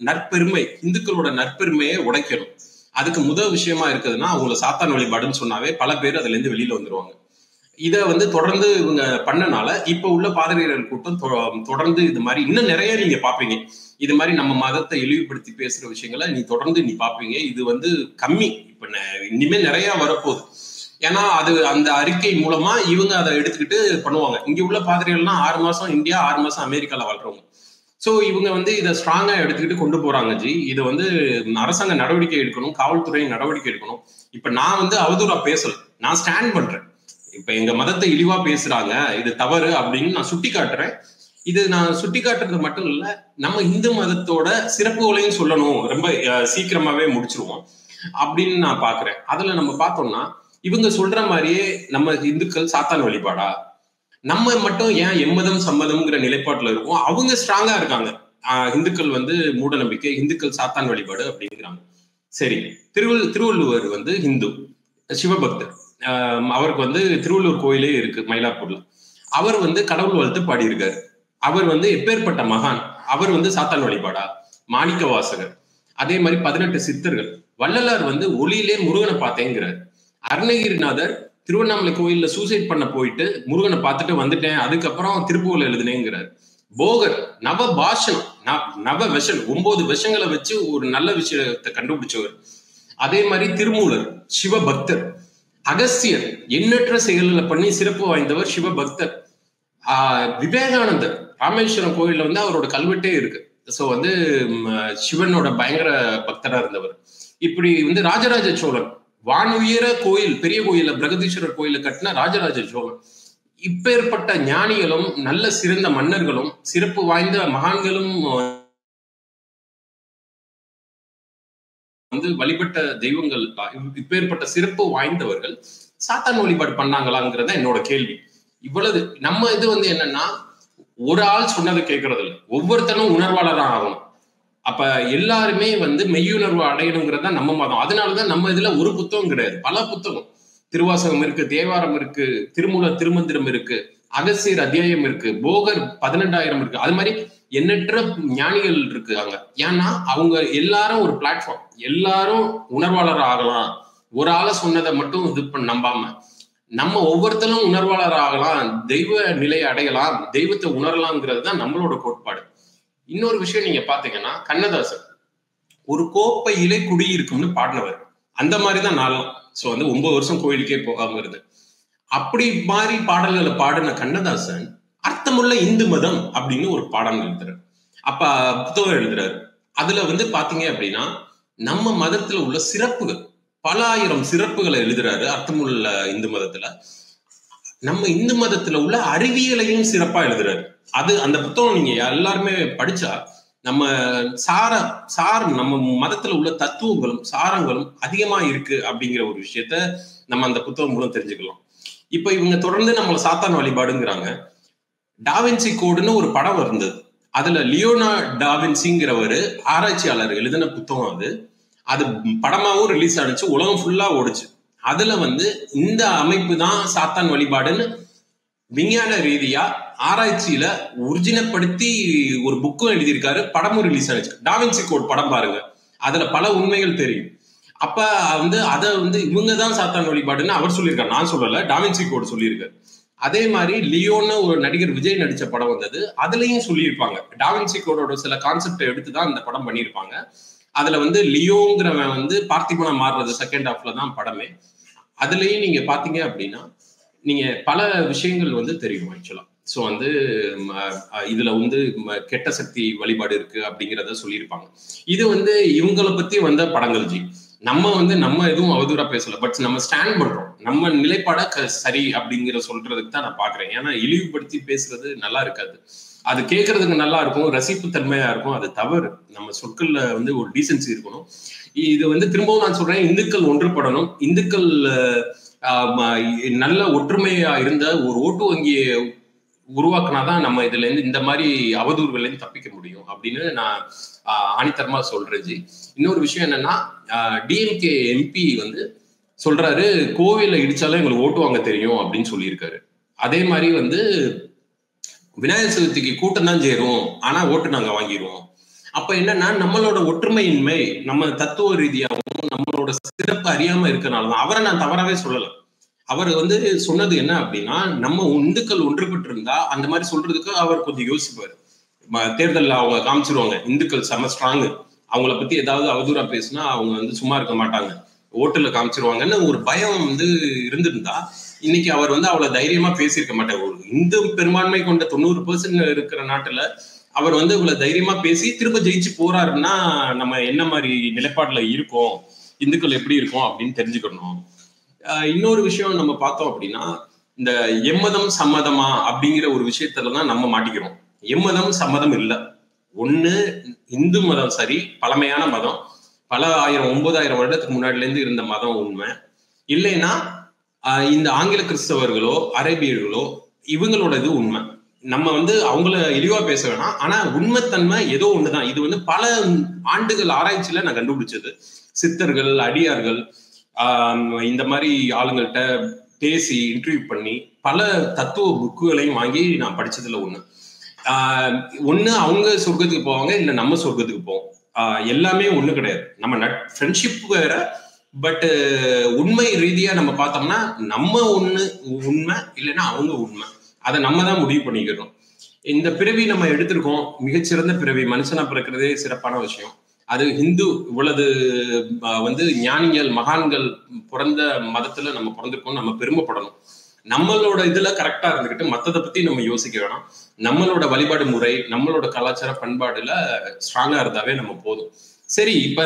நற்பெருமை, இந்துக்களோட நற்பெருமையை உடைக்கணும். அதுக்கு முதல் விஷயமா இருக்குதுன்னா, அவங்கள சாத்தான் வழிபாடுன்னு சொன்னாவே பல பேர் அதுல இருந்து வெளியில வந்துருவாங்க. இத வந்து தொடர்ந்து இவங்க பண்ணனால இப்ப உள்ள பாதிரியார்கள் கூட்டம் தொடர்ந்து இது மாதிரி இன்னும் நிறைய நீங்க பாப்பீங்க. இது மாதிரி நம்ம மதத்தை இழிவுபடுத்தி பேசுற விஷயங்களை தொடர்ந்து பாப்பீங்க. இது வந்து கம்மி, இப்ப இனிமே நிறைய வரப்போகுது. ஏன்னா அது அந்த அறிக்கை மூலமா இவங்க அதை எடுத்துக்கிட்டு பண்ணுவாங்க. இங்க உள்ள பாதிரிகள்லாம் 6 மாசம் இந்தியா, 6 மாசம் அமெரிக்கால வாழ்றவங்க. சோ இவங்க வந்து இதை ஸ்ட்ராங்கா எடுத்துக்கிட்டு கொண்டு போறாங்க ஜி. இதை வந்து அரசாங்க நடவடிக்கை எடுக்கணும், காவல்துறை நடவடிக்கை எடுக்கணும். இப்ப நான் வந்து அவதூறா பேசல, நான் ஸ்டாண்ட் பண்றேன். இப்ப எங்க மதத்தை இழிவா பேசுறாங்க, இது தவறு அப்படின்னு நான் சுட்டி காட்டுறேன். இது நான் சுட்டி காட்டுறது மட்டும் இல்ல, நம்ம இந்து மதத்தோட சிறப்புகளையும் சொல்லணும். ரொம்ப சீக்கிரமாவே முடிச்சிருவோம் அப்படின்னு நான் பாக்குறேன். அதுல நம்ம பார்த்தோம்னா, இவங்க சொல்ற மாதிரியே நம்ம இந்துக்கள் சாத்தான் வழிபாடா, நம்ம மட்டும் ஏன் எம்மதம் சம்மதம்ங்கிற நிலைப்பாட்டுல இருக்கும். அவங்க ஸ்ட்ராங்கா இருக்காங்க, இந்துக்கள் வந்து மூட நம்பிக்கை, இந்துக்கள் சாத்தான் வழிபாடு அப்படிங்கிறாங்க. சரி, திருவள்ளுவர் வந்து ஹிந்து சிவபக்தர். அவருக்கு வந்து திருவள்ளூர் கோயிலே இருக்கு மயிலாப்பூர்ல. அவர் வந்து கடவுள் வாழ்த்து பாடியிருக்காரு. அவர் வந்து எப்பேற்பட்ட மகான், அவர் வந்து சாத்தான் வழிபாடா? மாணிக்க வாசகர், அதே மாதிரி 18 சித்தர்கள். வள்ளலார் வந்து ஒளியிலே முருகனை பார்த்தேங்கிறார். அருணகிரிநாதர் திருவண்ணாமலை கோயில்ல சூசைட் பண்ண போயிட்டு முருகனை பார்த்துட்டு வந்துட்டேன், அதுக்கப்புறம் திருப்புகழ் எழுதுனேங்கிறார். போகர் நவ பாஷம், நவ விஷம், 9 விஷங்களை வச்சு ஒரு நல்ல விஷயத்தை கண்டுபிடிச்சவர். அதே மாதிரி திருமூலர் சிவபக்தர். அகஸ்தியர் எண்ணற்ற செயல்களை பண்ணி சிறப்பு வாய்ந்தவர், சிவபக்தர். விவேகானந்தர் ராமேஸ்வரம் கோயில்ல வந்து அவரோட கல்வெட்டே இருக்கு. சோ வந்து சிவனோட பயங்கர பக்தரா இருந்தவர். இப்படி வந்து ராஜராஜ சோழன் வானுயர கோயில், பெரிய கோயில பிரகதீஸ்வரர் கோயில கட்டின ராஜராஜ சோழன். இப்பேற்பட்ட ஞானிகளும் நல்ல சிறந்த மன்னர்களும் சிறப்பு வாய்ந்த மகான்களும் வந்து வழிபட்ட தெய்வங்கள், இப்பேற்பட்ட சிறப்பு வாய்ந்தவர்கள் சாத்தான் வழிபாடு பண்ணாங்களாங்கிறத என்னோட கேள்வி. இவ்வளவு நம்ம இது வந்து என்னன்னா, ஒரு ஆள் சொன்னதை கேட்கறது இல்லை, ஒவ்வொருத்தரும் உணர்வாளராக ஆகணும். அப்ப எல்லாருமே வந்து மெய்யுணர்வு அடையணுங்கிறது தான் நம்ம மதம். அதனாலதான் நம்ம இதுல ஒரு புத்தகம் கிடையாது, பல புத்தகம். திருவாசகம் இருக்கு, தேவாரம் இருக்கு, திருமூல திருமந்திரம் இருக்கு, அகஸ்தியர் அத்தியாயம் இருக்கு, போகர் 18,000 இருக்கு. அது மாதிரி எண்ணற்ற ஞானிகள் இருக்காங்க. ஏன்னா அவங்க எல்லாரும் ஒரு பிளாட்ஃபார்ம், எல்லாரும் உணர்வாளர் ஆகலாம். ஒரு ஆளை சொன்னதை மட்டும் இது நம்பாம நம்ம ஒவ்வொருத்தரும் உணர்வாளர் ஆகலாம், தெய்வ நிலையை அடையலாம், தெய்வத்தை உணரலாம்ங்கிறது தான் நம்மளோட கோட்பாடு. இன்னொரு விஷயம் நீங்க பாத்தீங்கன்னா, கண்ணதாசன் ஒரு கோப்பையிலே குடியிருக்கும்னு பாடினவர். அந்த மாதிரிதான் நாளும். சோ வந்து 9 வருஷம் கோயிலுக்கே போகாம இருந்து அப்படி மாதிரி பாடல்களை பாடின கண்ணதாசன் அர்த்தமுள்ள இந்து மதம் அப்படின்னு ஒரு பாடம் எழுதுறாரு. அப்ப புத்தகம் எழுதுறாரு. அதுல வந்து பாத்தீங்க அப்படின்னா, நம்ம மதத்துல உள்ள சிறப்புகள், பல ஆயிரம் சிறப்புகளை எழுதுறாரு அர்த்தமுள்ள இந்து மதத்துல. நம்ம இந்து மதத்துல உள்ள அறிவியலையும் சிறப்பா எழுதுறாரு. அது அந்த புத்தகம் நீங்க எல்லாருமே படிச்சா நம்ம நம்ம மதத்துல உள்ள தத்துவங்களும் சாரங்களும் அதிகமா இருக்கு அப்படிங்கிற ஒரு விஷயத்த நம்ம அந்த புத்தகம் மூலம் தெரிஞ்சுக்கலாம். இப்ப இவங்க தொடர்ந்து நம்மள சாத்தான் வழிபாடுங்கிறாங்க. டாவின்சி கோடுன்னு ஒரு படம் இருந்தது. அதுல லியோனா டாவின்சிங்கிறவரு ஆராய்ச்சியாளர் எழுதின புத்தகம். அது படமாவும் ரிலீஸ் ஆனிச்சு, உலகம் ஃபுல்லா ஓடுச்சு. அதுல வந்து இந்த அமைப்பு தான் சாத்தான் வழிபாடுன்னு விஞ்ஞான ரீதியா ஆராய்ச்சியில ஒரிஜினப்படுத்தி ஒரு புக்கும் எழுதியிருக்காரு, படமும் ரிலீஸ் ஆனிச்சு. டாவின்சி கோட் படம் பாருங்க, அதுல பல உண்மைகள் தெரியும். அப்ப வந்து அதை வந்து இவங்கதான் சாத்தான் வழிபாடுன்னு அவர் சொல்லியிருக்காரு, நான் சொல்லல, டாவின்சி கோட் சொல்லியிருக்காரு. அதே மாதிரி லியோன்னு ஒரு நடிகர் விஜய் நடிச்ச படம் வந்தது, அதுலயும் சொல்லியிருப்பாங்க. டாவின்சி கோடோட சில கான்செப்டை எடுத்துதான் இந்த படம் பண்ணியிருப்பாங்க. அதுல வந்து லியோங்கிறவன் வந்து பார்த்திபனா மாறுறது செகண்ட் ஹாஃப்ல தான் படமே. அதுலயும் நீங்க பாத்தீங்க அப்படின்னா நீங்க பல விஷயங்கள் வந்து தெரியும் ஆக்சுவலா. ஸோ வந்து இதுல வந்து கெட்ட சக்தி வழிபாடு இருக்கு அப்படிங்கிறத சொல்லியிருப்பாங்க. இது வந்து இவங்களை பத்தி வந்த படங்கள் ஜி. நம்ம வந்து நம்ம எதுவும் அவதூறா பேசல, பட் நம்ம ஸ்டாண்ட் பண்றோம், நம்ம நிலைப்பாட சரி அப்படிங்கிற சொல்றதுக்கு தான் நான் பாக்குறேன். ஏன்னா இழிவுபடுத்தி பேசுறது நல்லா இருக்காது, அது கேட்கறதுக்கு நல்லா இருக்கும், ரசிப்பு தன்மையா இருக்கும், அது தவறு. நம்ம சொற்கள்ல வந்து ஒரு டீசன்சி இருக்கணும். இது வந்து திரும்பவும் நான் சொல்றேன், இந்துக்கள் ஒன்றுபடணும். இந்துக்கள் நல்ல ஒற்றுமையா இருந்த ஒரு ஓட்டு வங்கியை உருவாக்குனாதான் நம்ம இதுல இருந்து இந்த மாதிரி அவதூறுகள்ல இருந்து தப்பிக்க முடியும் அப்படின்னு நான் ஆணித்தரமா சொல்றேன் ஜி. இன்னொரு விஷயம் என்னன்னா, டிஎம்கே எம்பி வந்து சொல்றாரு கோவில இடிச்சாலும் எங்களுக்கு ஓட்டு வாங்க தெரியும் அப்படின்னு சொல்லியிருக்காரு. அதே மாதிரி வந்து விநாயகர் சதுர்த்திக்கு கூட்டம் தான் சேரும், ஆனா ஓட்டு நாங்க வாங்கிடுவோம். அப்ப என்னன்னா, நம்மளோட ஒற்றுமையின்மை, நம்ம தத்துவ ரீதியாகவும் நம்மளோட சிறப்பு அறியாம இருக்கனாலதான். அவரை நான் தவறாவே சொல்லல. அவர் வந்து சொன்னது என்ன அப்படின்னா, நம்ம இந்துக்கள் ஒன்றுபட்டு இருந்தா அந்த மாதிரி சொல்றதுக்கு அவர் கொஞ்சம் யோசிப்பாரு. தேர்தலில் அவங்க காமிச்சிருவாங்க இந்துக்கள் செம ஸ்ட்ராங், அவங்கள பத்தி ஏதாவது அவதூறா பேசினா அவங்க வந்து சும்மா இருக்க மாட்டாங்க, ஓட்டுல காமிச்சிருவாங்கன்னு ஒரு பயம் வந்து இருந்திருந்தா இன்னைக்கு அவர் வந்து அவ்வளவு தைரியமா பேசியிருக்க மாட்டார். ஒரு இந்து பெரும்பான்மை கொண்ட 90% இருக்கிற நாட்டுல அவர் வந்து இவ்வளவு தைரியமா பேசி திரும்ப ஜெயிச்சு போறாருன்னா நம்ம என்ன மாதிரி நிலைப்பாடுல இருக்கோம், இந்துக்கள் எப்படி இருக்கோம் அப்படின்னு தெரிஞ்சுக்கணும். இன்னொரு விஷயம் நம்ம பார்த்தோம் அப்படின்னா, இந்த எம்மதம் சம்மதமா அப்படிங்கிற ஒரு விஷயத்துலதான் நம்ம மாட்டிக்கிறோம். எம்மதம் சம்மதம் இல்லை. ஒண்ணு இந்து மதம் சரி, பழமையான மதம், பல 9,000 வருடத்துக்கு முன்னாடில இருந்து இருந்த மதம் உண்மை. இல்லைன்னா இந்த ஆங்கில கிறிஸ்தவர்களோ அரேபியர்களோ இவங்களோட இது உண்மை. நம்ம வந்து அவங்கள இழிவா பேச வேணாம், ஆனா உண்மைத்தன்மை ஏதோ ஒண்ணுதான். இது வந்து பல ஆண்டுகள் ஆராய்ச்சியில நான் கண்டுபிடிச்சது. சித்தர்கள், அடியார்கள், இந்த மாதிரி ஆளுங்கள்ட்ட பேசி இன்டர்வியூ பண்ணி பல தத்துவ புக்குகளையும் வாங்கி நான் படிச்சதுல ஒண்ணு அவங்க சொர்க்கத்துக்கு போவாங்க, இல்ல நம்ம சொர்க்கத்துக்கு போவோம். எல்லாமே ஒண்ணு கிடையாது. நம்ம ஃப்ரெண்ட்ஷிப் வேற, பட் உண்மை ரீதியா நம்ம பார்த்தோம்னா நம்ம உண்மை, இல்லைன்னா அவங்க உண்மை, அதை நம்ம தான் முடிவு பண்ணிக்கிறோம். இந்த பிறவி நம்ம எடுத்திருக்கோம், மிகச்சிறந்த பிறவி, மனுஷனா பிறக்கிறதே சிறப்பான விஷயம். அது ஹிந்து இவ்வளவு வந்து ஞானிகள் மகான்கள் பிறந்த மதத்துல நம்ம பிறந்திருக்கோம், நம்ம பெருமைப்படணும். நம்மளோட இதுல கரெக்டா இருந்துகிட்டு மத்ததை பத்தி நம்ம யோசிக்க வேணாம். நம்மளோட வழிபாடு முறை, நம்மளோட கலாச்சார பண்பாடுல ஸ்ட்ராங்கா இருந்தாவே நம்ம போதும். சரி, இப்ப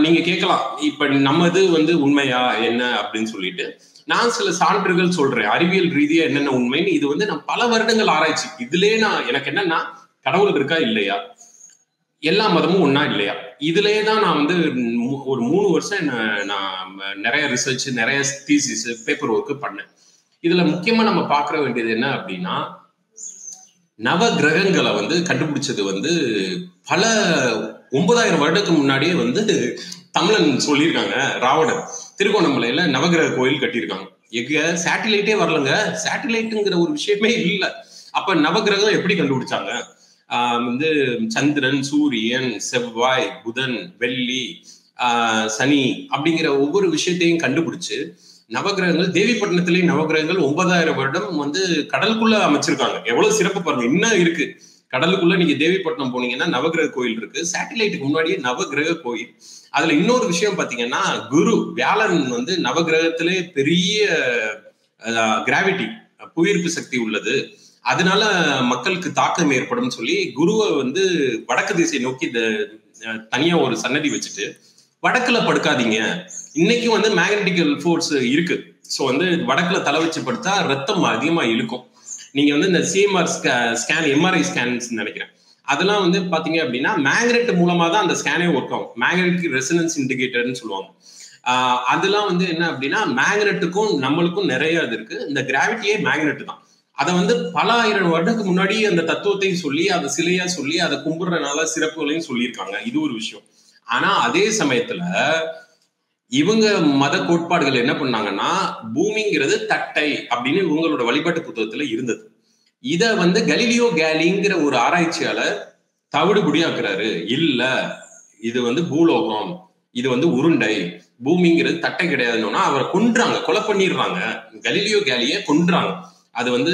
நீங்க கேட்கலாம், இப்ப நம்ம இது வந்து உண்மையா என்ன அப்படின்னு சொல்லிட்டு நான் சில சான்றுகள் சொல்றேன், அறிவியல் ரீதியா என்னென்ன உண்மைன்னு. இது வந்து நான் பல வருடங்கள் ஆராய்ச்சி. இதுலயே எனக்கு என்னன்னா, கடவுள் இருக்கா இல்லையா, எல்லா மதமும் ஒன்னா இல்லையா, இதுலயே தான் நான் வந்து ஒரு 3 வருஷம் நான் நிறைய ரிசர்ச், நிறைய தீசிஸ், பேப்பர் ஒர்க் பண்ணேன். இதுல முக்கியமா நம்ம பார்க்க வேண்டியது என்ன அப்படின்னா, நவ கிரகங்களை வந்து கண்டுபிடிச்சது வந்து பல 9,000 வருடத்துக்கு முன்னாடியே வந்து தமிழன் சொல்லியிருக்காங்க. ராவணன் திருகோணமலையில நவகிரக கோயில் கட்டியிருக்காங்க. எங்க சேட்டிலைட்டே வரலங்க, சேட்டிலைட்டுங்கிற ஒரு விஷயமே இல்லை. அப்ப நவகிரகம் எப்படி கண்டுபிடிச்சாங்க? வந்து சந்திரன், சூரியன், செவ்வாய், புதன், வெள்ளி, சனி அப்படிங்கிற ஒவ்வொரு விஷயத்தையும் கண்டுபிடிச்சு நவகிரகங்கள், தேவிப்பட்டினத்திலேயே நவகிரகங்கள் 9,000 வருடம் வந்து கடலுக்குள்ள அமைச்சிருக்காங்க. எவ்வளவு சிறப்பு பாருங்க, இன்னும் இருக்கு கடலுக்குள்ள. நீங்க தேவிப்பட்டினம் போனீங்கன்னா நவகிரக கோயில் இருக்கு. சேட்டிலைட்டுக்கு முன்னாடியே நவகிரக கோயில். அதுல இன்னொரு விஷயம் பாத்தீங்கன்னா, குரு வியாழன் வந்து நவகிரகத்திலே பெரிய கிராவிட்டி, புவியீர்ப்பு சக்தி உள்ளது, அதனால மக்களுக்கு தாக்கம் ஏற்படும் சொல்லி குருவை வந்து வடக்கு திசை நோக்கி தனியா ஒரு சன்னதி வச்சுட்டு வடக்குல படுக்காதீங்க. இன்னைக்கும் வந்து மேக்னெட்டிக்கல் ஃபோர்ஸ் இருக்கு. ஸோ வந்து வடக்குல தலை வச்சு படுத்தா ரத்தம் அதிகமா இழுக்கும். நீங்க வந்து இந்த சிஎம்ஆர் ஸ்கேன், எம்ஆர்ஐ ஸ்கேன்ஸ் நினைக்கிறேன், அதெல்லாம் வந்து பாத்தீங்க அப்படின்னா மேக்னெட் மூலமா தான் அந்த ஸ்கேனே ஒர்க் ஆகும். மேக்னெட்டிக் ரெசனன்ஸ் இண்டிகேட்டர்னு சொல்லுவாங்க. அதெல்லாம் வந்து என்ன அப்படின்னா, மேக்னெட்டுக்கும் நம்மளுக்கும் நிறைய இது இருக்கு. இந்த கிராவிட்டியே மேக்னெட் தான். அதை வந்து பல 1000 வருடத்துக்கு முன்னாடி அந்த தத்துவத்தையும் சொல்லி, அதை சிலையா சொல்லி, அதை கும்பிடுறதுனால சிறப்புகளையும் சொல்லியிருக்காங்க. இது ஒரு விஷயம். ஆனா அதே சமயத்துல இவங்க மத கோட்பாடுகள் என்ன பண்ணாங்கன்னா, பூமிங்கிறது தட்டை அப்படின்னு இவங்களோட வழிபாட்டு புத்தகத்துல இருந்தது. இத வந்து கலீலியோ கேலிங்கிற ஒரு ஆராய்ச்சியாளர் தவிடுபடியாக்குறாரு. இல்ல, இது வந்து பூலோகம், இது வந்து உருண்டை, பூமிங்கிறது தட்டை கிடையாதுன்னா அவரை கொன்றாங்க, கொலை பண்ணிடுறாங்க. கலீலியோ கேலிய கொன்றாங்க. அது வந்து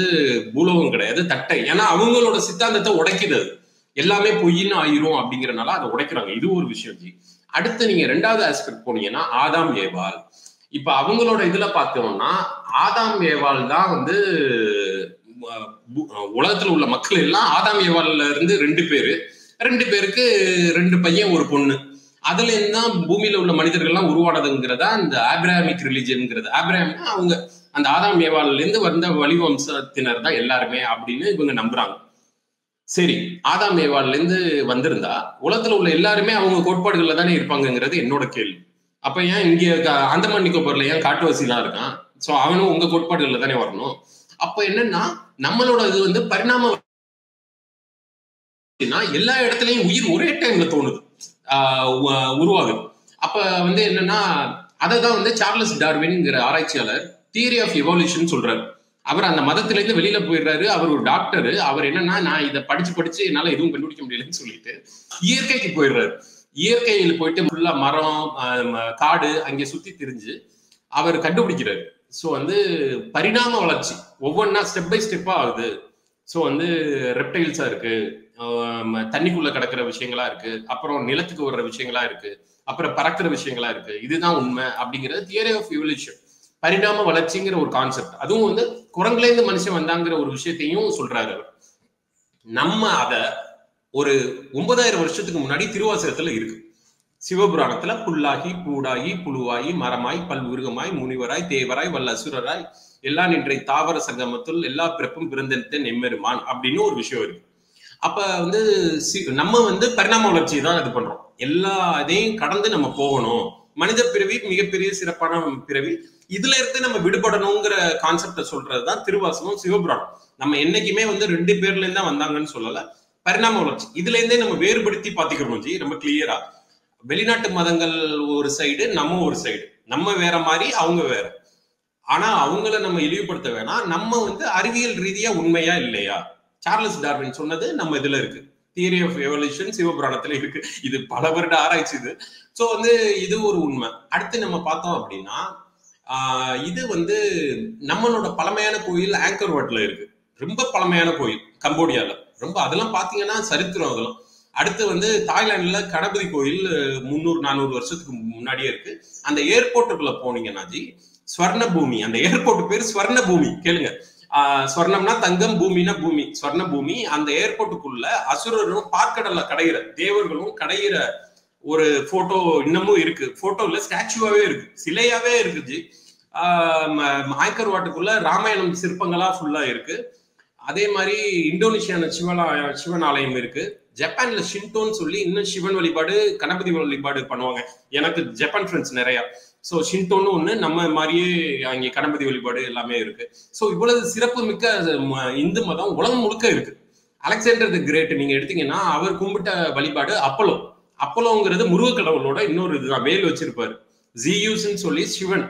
பூலோகம் கிடையாது, தட்டை. ஏன்னா அவங்களோட சித்தாந்தத்தை உடைக்குது, எல்லாமே பொய்ன்னு ஆயிரும் அப்படிங்கிறனால அதை உடைக்கிறாங்க. இது ஒரு விஷயம் ஜி. அடுத்து நீங்க 2வது ஆஸ்பெக்ட் போனீங்கன்னா, ஆதாம் ஏவாள். இப்ப அவங்களோட இதுல பார்த்தோம்னா, ஆதாம் ஏவாள் தான் வந்து உலகத்துல உள்ள மக்கள் எல்லாம் ஆதாம் ஏவாள்ல இருந்து 2 பேரு, 2 பேருக்கு 2 பையன் ஒரு பொண்ணு. அதுல இருந்தான் பூமியில உள்ள மனிதர்கள்லாம் உருவானதுங்கிறதா அந்த ஆப்ராமிக் ரிலிஜன்ங்கிறது. ஆப்ராம்னா அவங்க அந்த ஆதாம் ஏவாள்ல இருந்து வந்த வழிவம்சத்தினர் தான் எல்லாருமே அப்படின்னு இவங்க நம்புறாங்க. சரி, ஆதாம் ஏவாள்ல இருந்து வந்திருந்தா உலகத்துல உள்ள எல்லாருமே அவங்க கோட்பாடுகள்ல தானே இருப்பாங்கிறது என்னோட கேள்வி. அப்ப ஏன் இங்க அந்தமான் நிக்கோபர்ல ஏன் காட்டுவாசிலாம் இருக்கான்? சோ அவனும் உங்க கோட்பாடுகள்ல தானே வரணும். அப்ப என்னன்னா நம்மளோட இது பரிணாம எல்லா இடத்துலயும் உயிர் ஒரே டைம்ல தோணுது, உருவாகுது. அப்ப என்னன்னா அதான் சார்லஸ் டார்வின்ங்கிற ஆராய்ச்சியாளர் தியரி ஆஃப் எவல்யூஷன் சொல்றாரு. அவர் அந்த மதத்துல இருந்து வெளியில போயிடுறாரு. அவர் ஒரு டாக்டர். அவர் என்னன்னா நான் இதை படிச்சு என்னால எதுவும் கண்டுபிடிக்க முடியலன்னு சொல்லிட்டு இயற்கைக்கு போயிடுறாரு. இயற்கையில் போயிட்டு ஃபுல்லா மரம், காடு அங்கே சுத்தி திரிஞ்சு அவர் கண்டுபிடிக்கிறாரு. ஸோ பரிணாம வளர்ச்சி ஒவ்வொன்றா ஸ்டெப் பை ஸ்டெப்பா ஆகுது. ஸோ ரெப்டைல்ஸா இருக்கு, தண்ணிக்குள்ள கிடக்கிற விஷயங்களா இருக்கு, அப்புறம் நிலத்துக்கு வர்ற விஷயங்களா இருக்கு, அப்புறம் பறக்கிற விஷயங்களா இருக்கு. இதுதான் உண்மை அப்படிங்கிறது தியரி ஆஃப் எவல்யூஷன், பரிணாம வளர்ச்சிங்கிற ஒரு கான்செப்ட். அதுவும் குரங்குல இருந்து மனுஷன் வந்தாங்கிற ஒரு விஷயத்தையும் சொல்றாரு அவர். நம்ம அத ஒரு 9000 வருஷத்துக்கு முன்னாடி திருவாசகத்துல இருக்கு. சிவபுராணத்துல புல்லாகி பூடாகி புழுவாயி மரமாய் பல்விருகமாய் முனிவராய் தேவராய் வல்ல அசுரராய் எல்லா நின்றை தாவர சங்கமத்துள் எல்லா பிறப்பும் பிறந்தெடுத்த நெம்மெருமான் அப்படின்னு ஒரு விஷயம் இருக்கு. அப்ப நம்ம பரிணாம வளர்ச்சியை தான் இது பண்றோம். எல்லா இதையும் கடந்து நம்ம போகணும். மனித பிறவி மிகப்பெரிய சிறப்பான பிறவி, இதுல இருந்து நம்ம விடுபடணுங்கிற கான்செப்ட சொல்றதுதான் திருவாசகம், சிவபுராணம். நம்ம என்னைக்குமே 2 பேர்ல இருந்தா வந்தாங்கன்னு சொல்லல. பரிணாம வளர்ச்சி இதுல இருந்தே நம்ம வேறுபடுத்தி பாத்துக்கிறோம் ஜி, ரொம்ப கிளியரா. வெளிநாட்டு மதங்கள் ஒரு சைடு, நம்ம ஒரு சைடு, நம்ம வேற மாதிரி அவங்க வேற. ஆனா அவங்கள நம்ம இழிவுபடுத்த வேணாம். நம்ம அறிவியல் ரீதியா உண்மையா இல்லையா? சார்லஸ் டார்வின் சொன்னது நம்ம இதுல இருக்கு, தியரி ஆஃப் எவல்யூஷன் சிவபுராணத்துல இருக்கு. இது பல வருட ஆராய்ச்சி இது. ஸோ இது ஒரு உண்மை. அடுத்து நம்ம பார்த்தோம் அப்படின்னா இது நம்மளோட பழமையான கோயில் ஆங்கர் வாட்ல இருக்கு. ரொம்ப பழமையான கோயில் கம்போடியால, ரொம்ப அதெல்லாம் பாத்தீங்கன்னா சரித்திரம். அதெல்லாம் அடுத்து தாய்லாந்துல கணபதி கோயில் 300-400 வருஷத்துக்கு முன்னாடியே இருக்கு. அந்த ஏர்போர்ட்டுக்குள்ள போனீங்கன்னா ஜி ஸ்வர்ண பூமி, அந்த ஏர்போர்ட் பேரு ஸ்வர்ண பூமி. கேளுங்க, ஸ்வர்ணம்னா தங்கம், பூமினா பூமி, ஸ்வர்ண பூமி. அந்த ஏர்போர்ட்டுக்குள்ள அசுரரும் பார்க்கடல கடையிற தேவர்களும் கடையிற ஒரு போட்டோ இன்னமும் இருக்கு. போட்டோல ஸ்டாச்சுவாவே இருக்கு, சிலையாவே இருக்கு ஜி. ஆங்கர் வாட்டுக்குள்ள ராமாயணம் சிற்பங்களா ஃபுல்லா இருக்கு. அதே மாதிரி இந்தோனேஷியான சிவன் ஆலயம் இருக்கு. ஜப்பான்ல ஷின்டோன்னு சொல்லி இன்னும் சிவன் வழிபாடு, கணபதி வழிபாடு பண்ணுவாங்க. எனக்கு ஜப்பான் ஃப்ரெண்ட்ஸ் நிறைய. ஸோ ஷின்டோன்னு ஒண்ணு, நம்ம மாதிரியே அங்கே கணபதி வழிபாடு எல்லாமே இருக்கு. ஸோ இவ்வளவு சிறப்பு மிக்க இந்து மதம் உலகம் முழுக்க இருக்கு. அலெக்சாண்டர் தி கிரேட் நீங்க எடுத்தீங்கன்னா அவர் கும்பிட்ட வழிபாடு அப்போலோ. அப்போலோங்கிறது முருக கடவுளோட இன்னொரு இதுதான், வேல் வச்சிருப்பாரு. ஜியூஸ்ன்னு சொல்லி சிவன்.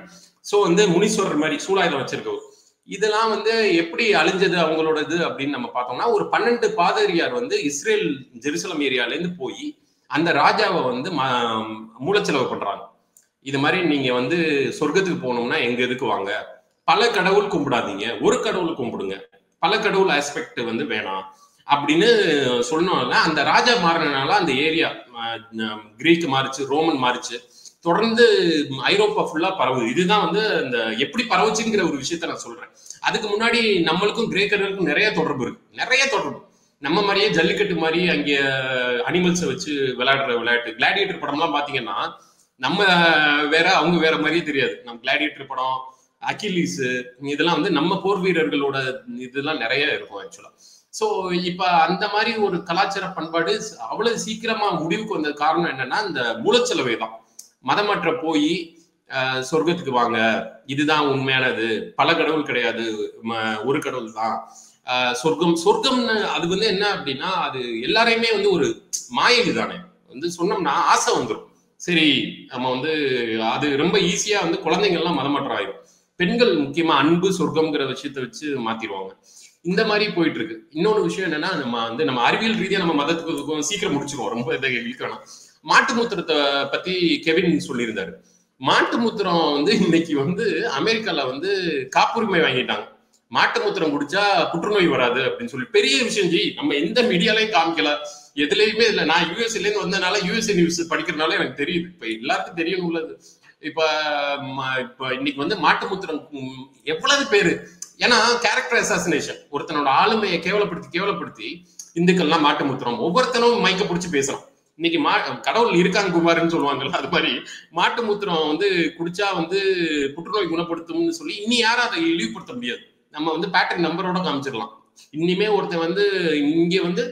ஸோ முனீஸ்வரர் மாதிரி சூலாயுதம் வச்சிருக்கவர். இதெல்லாம் எப்படி அழிஞ்சது அவங்களோட இது அப்படின்னு நம்ம பார்த்தோம்னா, ஒரு 12 பாதிரியார் இஸ்ரேல் ஜெருசலம் ஏரியால இருந்து போய் அந்த ராஜாவை மூலச்செலவு பண்றாங்க. இது மாதிரி நீங்க சொர்க்கத்துக்கு போகணும்னா எங்க எதுக்கு வாங்க, பல கடவுள் கும்பிடாதீங்க, ஒரு கடவுள் கும்பிடுங்க, பல கடவுள் ஆஸ்பெக்ட் வேணாம் அப்படின்னு சொன்னோம்னா, அந்த ராஜா மாறினால அந்த ஏரியா கிரீக் மாறிச்சு, ரோமன் மாறிச்சு, தொடர்ந்து ஐரோப்பா ஃபுல்லா பரவுது. இதுதான் அந்த எப்படி பரவுச்சுங்கிற ஒரு விஷயத்த நான் சொல்றேன். அதுக்கு முன்னாடி நம்மளுக்கும் கிரேக்கர்களுக்கும் நிறைய தொடர்பு இருக்கு, நிறைய தொடர்பு. நம்ம மாதிரியே ஜல்லிக்கட்டு மாதிரி அங்கே அனிமல்ஸை வச்சு விளையாடுற விளையாட்டு, கிளாடியேட்டர் படம்லாம் பாத்தீங்கன்னா நம்ம வேற அவங்க வேற மாதிரியே தெரியாது. நம்ம கிளாடியேட்டர் படம், அகிலீஸ், இதெல்லாம் நம்ம போர் வீரர்களோட இதெல்லாம் நிறைய இருக்கும் ஆக்சுவலா. ஸோ இப்ப அந்த மாதிரி ஒரு கலாச்சார பண்பாடு அவ்வளவு சீக்கிரமா முடிவுக்கு வந்த காரணம் என்னன்னா, இந்த மூலச்செலவை தான். மதமற்ற போய் சொர்க்கத்துக்கு வாங்க, இதுதான் உண்மையானது, பல கடவுள் கிடையாது, ஒரு கடவுள் தான் சொர்க்கம்னு. அது என்ன அப்படின்னா, அது எல்லாரையுமே ஒரு மாயது தானே. சொன்னோம்னா ஆசை வந்துடும். சரி, நம்ம அது ரொம்ப ஈஸியா குழந்தைங்கள்லாம் மதமற்ற ஆயிடும். பெண்கள் முக்கியமா அன்பு சொர்க்கம்ங்கிற விஷயத்த வச்சு மாத்திடுவாங்க. இந்த மாதிரி போயிட்டு இருக்கு. இன்னொரு விஷயம் என்னன்னா, நம்ம அறிவியல் ரீதியா நம்ம மதத்துக்கு சீக்கிரம் முடிச்சிருவோம், ரொம்ப இதை இழுக்கணும். மாட்டு மூத்திரத்தை பத்தி கெவின் சொல்லியிருந்தாரு. மாட்டு மூத்திரம் இன்னைக்கு அமெரிக்கால காப்புரிமை வாங்கிட்டாங்க. மாட்டு மூத்திரம் குடிச்சா புற்றுநோய் வராது அப்படின்னு சொல்லி பெரிய விஷயம் ஜி. நம்ம எந்த மீடியாலையும் காமிக்கல, எதுலையுமே இல்லை. நான் யூஎஸ்ல இருந்து வந்ததுனால யூஎஸ்ஏ நியூஸ் படிக்கிறதுனால எனக்கு தெரியுது. இப்ப எல்லாருக்கும் தெரியும் உள்ளது. இப்ப இன்னைக்கு மாட்டு மூத்திரம் எவ்வளவு பேரு, ஏன்னா கேரக்டர் அசாசினேஷன், ஒருத்தனோட ஆளுமையை கேவலப்படுத்தி இந்துக்கள்லாம் மாட்டு மூத்திரம், ஒவ்வொருத்தனும் மைக்க பிடிச்சி பேசணும். இன்னைக்கு கடவுள் இருக்காங்க குமார்னு சொல்லுவாங்கல்ல, அது மாதிரி மாட்டு மூத்திரம் வந்து குடிச்சா வந்து புற்றுநோய் குணப்படுத்தும்னு சொல்லி இனி யாரும் அதை இழிவுபடுத்த முடியாது. நம்ம வந்து பேட்டர்ன் நம்பரோட காமிச்சிடலாம். இனிமே ஒருத்தன் வந்து இங்க வந்து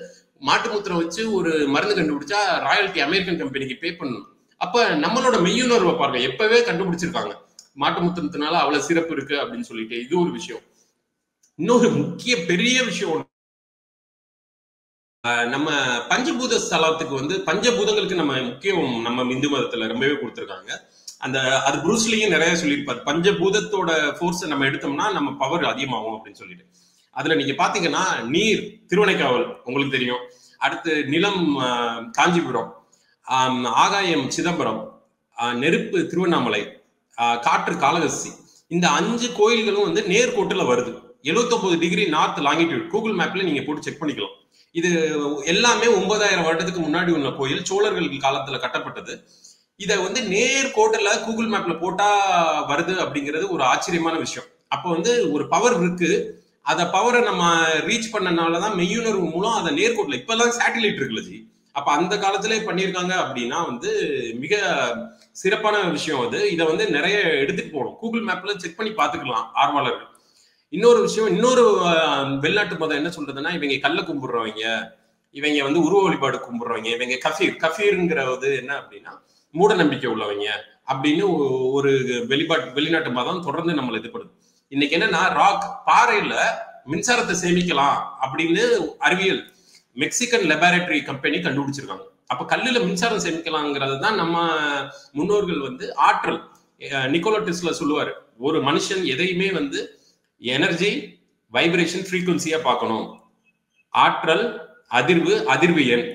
மாட்டு மூத்திரம் வச்சு ஒரு மருந்து கண்டுபிடிச்சா ராயல்டி அமெரிக்கன் கம்பெனிக்கு பே பண்ணணும். அப்ப நம்மளோட மெய்யுணர்வை பாருங்க, எப்பவே கண்டுபிடிச்சிருக்காங்க மாட்டு மூத்திரத்தினால அவ்வளவு சிறப்பு இருக்கு அப்படின்னு சொல்லிட்டு. இது ஒரு விஷயம். இன்னொரு முக்கிய பெரிய விஷயம், நம்ம பஞ்சபூத ஸ்தலத்துக்கு வந்து பஞ்சபூதங்களுக்கு நம்ம முக்கியம் நம்ம இந்து மதத்துல ரொம்பவே கொடுத்துருக்காங்க. அது புரூஸ்லியும் நிறைய சொல்லியிருப்பாரு, பஞ்சபூதத்தோட ஃபோர்ஸை நம்ம எடுத்தோம்னா நம்ம பவர் அதிகமாகும் அப்படின்னு சொல்லிட்டு. அதுல நீங்க பாத்தீங்கன்னா நீர் திருவனைக்காவல் உங்களுக்கு தெரியும், அடுத்து நிலம் காஞ்சிபுரம், ஆகாயம் சிதம்பரம், நெருப்பு திருவண்ணாமலை, காற்று காளஹஸ்தி. இந்த 5 கோயில்களும் வந்து நேர்கோட்டுல வருது. 79 டிகிரி நார்த் லாங்கிடியூட். கூகுள் மேப்ல நீங்க போட்டு செக் பண்ணிக்கலாம். இது எல்லாமே 9000 வருடத்துக்கு முன்னாடி உள்ள கோயில், சோழர்கள் காலத்துல கட்டப்பட்டது. இதை வந்து நேர்கோட்டுல கூகுள் மேப்ல போட்டா வருது அப்படிங்கிறது ஒரு ஆச்சரியமான விஷயம். அப்போ வந்து ஒரு பவர் இருக்கு, அத பவரை நம்ம ரீச் பண்ணனாலதான் மெய்யுணர்வு மூலம் அதை நேர்கோட்டுல, இப்பெல்லாம் சேட்டலைட் இருக்குல்ல ஜி, அப்ப அந்த காலத்திலே பண்ணியிருக்காங்க அப்படின்னா வந்து மிக சிறப்பான விஷயம் அது. இதை வந்து நிறைய எடுத்துட்டு போகணும், கூகுள் மேப்ல செக் பண்ணி பார்த்துக்கலாம் ஆர்வலர்கள். இன்னொரு விஷயம், இன்னொரு வெளிநாட்டு மதம் என்ன சொல்றதுன்னா, இவங்க கல்ல கும்பிடுறவங்க, இவங்க வந்து உருவ வழிபாடு கும்பிடுறவங்க, இவங்க கஃபீர்ங்கிறது என்ன அப்படின்னா மூட நம்பிக்கை உள்ளவங்க அப்படின்னு ஒரு வெளிநாட்டு மதம் தொடர்ந்து நம்மளை இது பண்ணுது. இன்னைக்கு என்னன்னா ராக் பாறையில மின்சாரத்தை சேமிக்கலாம் அப்படின்னு அறிவியல் மெக்சிகன் லெபார்டரி கம்பெனி கண்டுபிடிச்சிருக்காங்க. அப்ப கல்லுல மின்சாரம் சேமிக்கலாங்கிறது தான் நம்ம முன்னோர்கள் வந்து ஆற்றல். நிக்கோலா டெஸ்லா சொல்லுவாரு, ஒரு மனுஷன் எதையுமே வந்து எனர்ஜி, வைப்ரேஷன், ஃப்ரீக்வன்சியா பார்க்கணும். ஆற்றல், அதிர்வு, அதிர்வு எண்.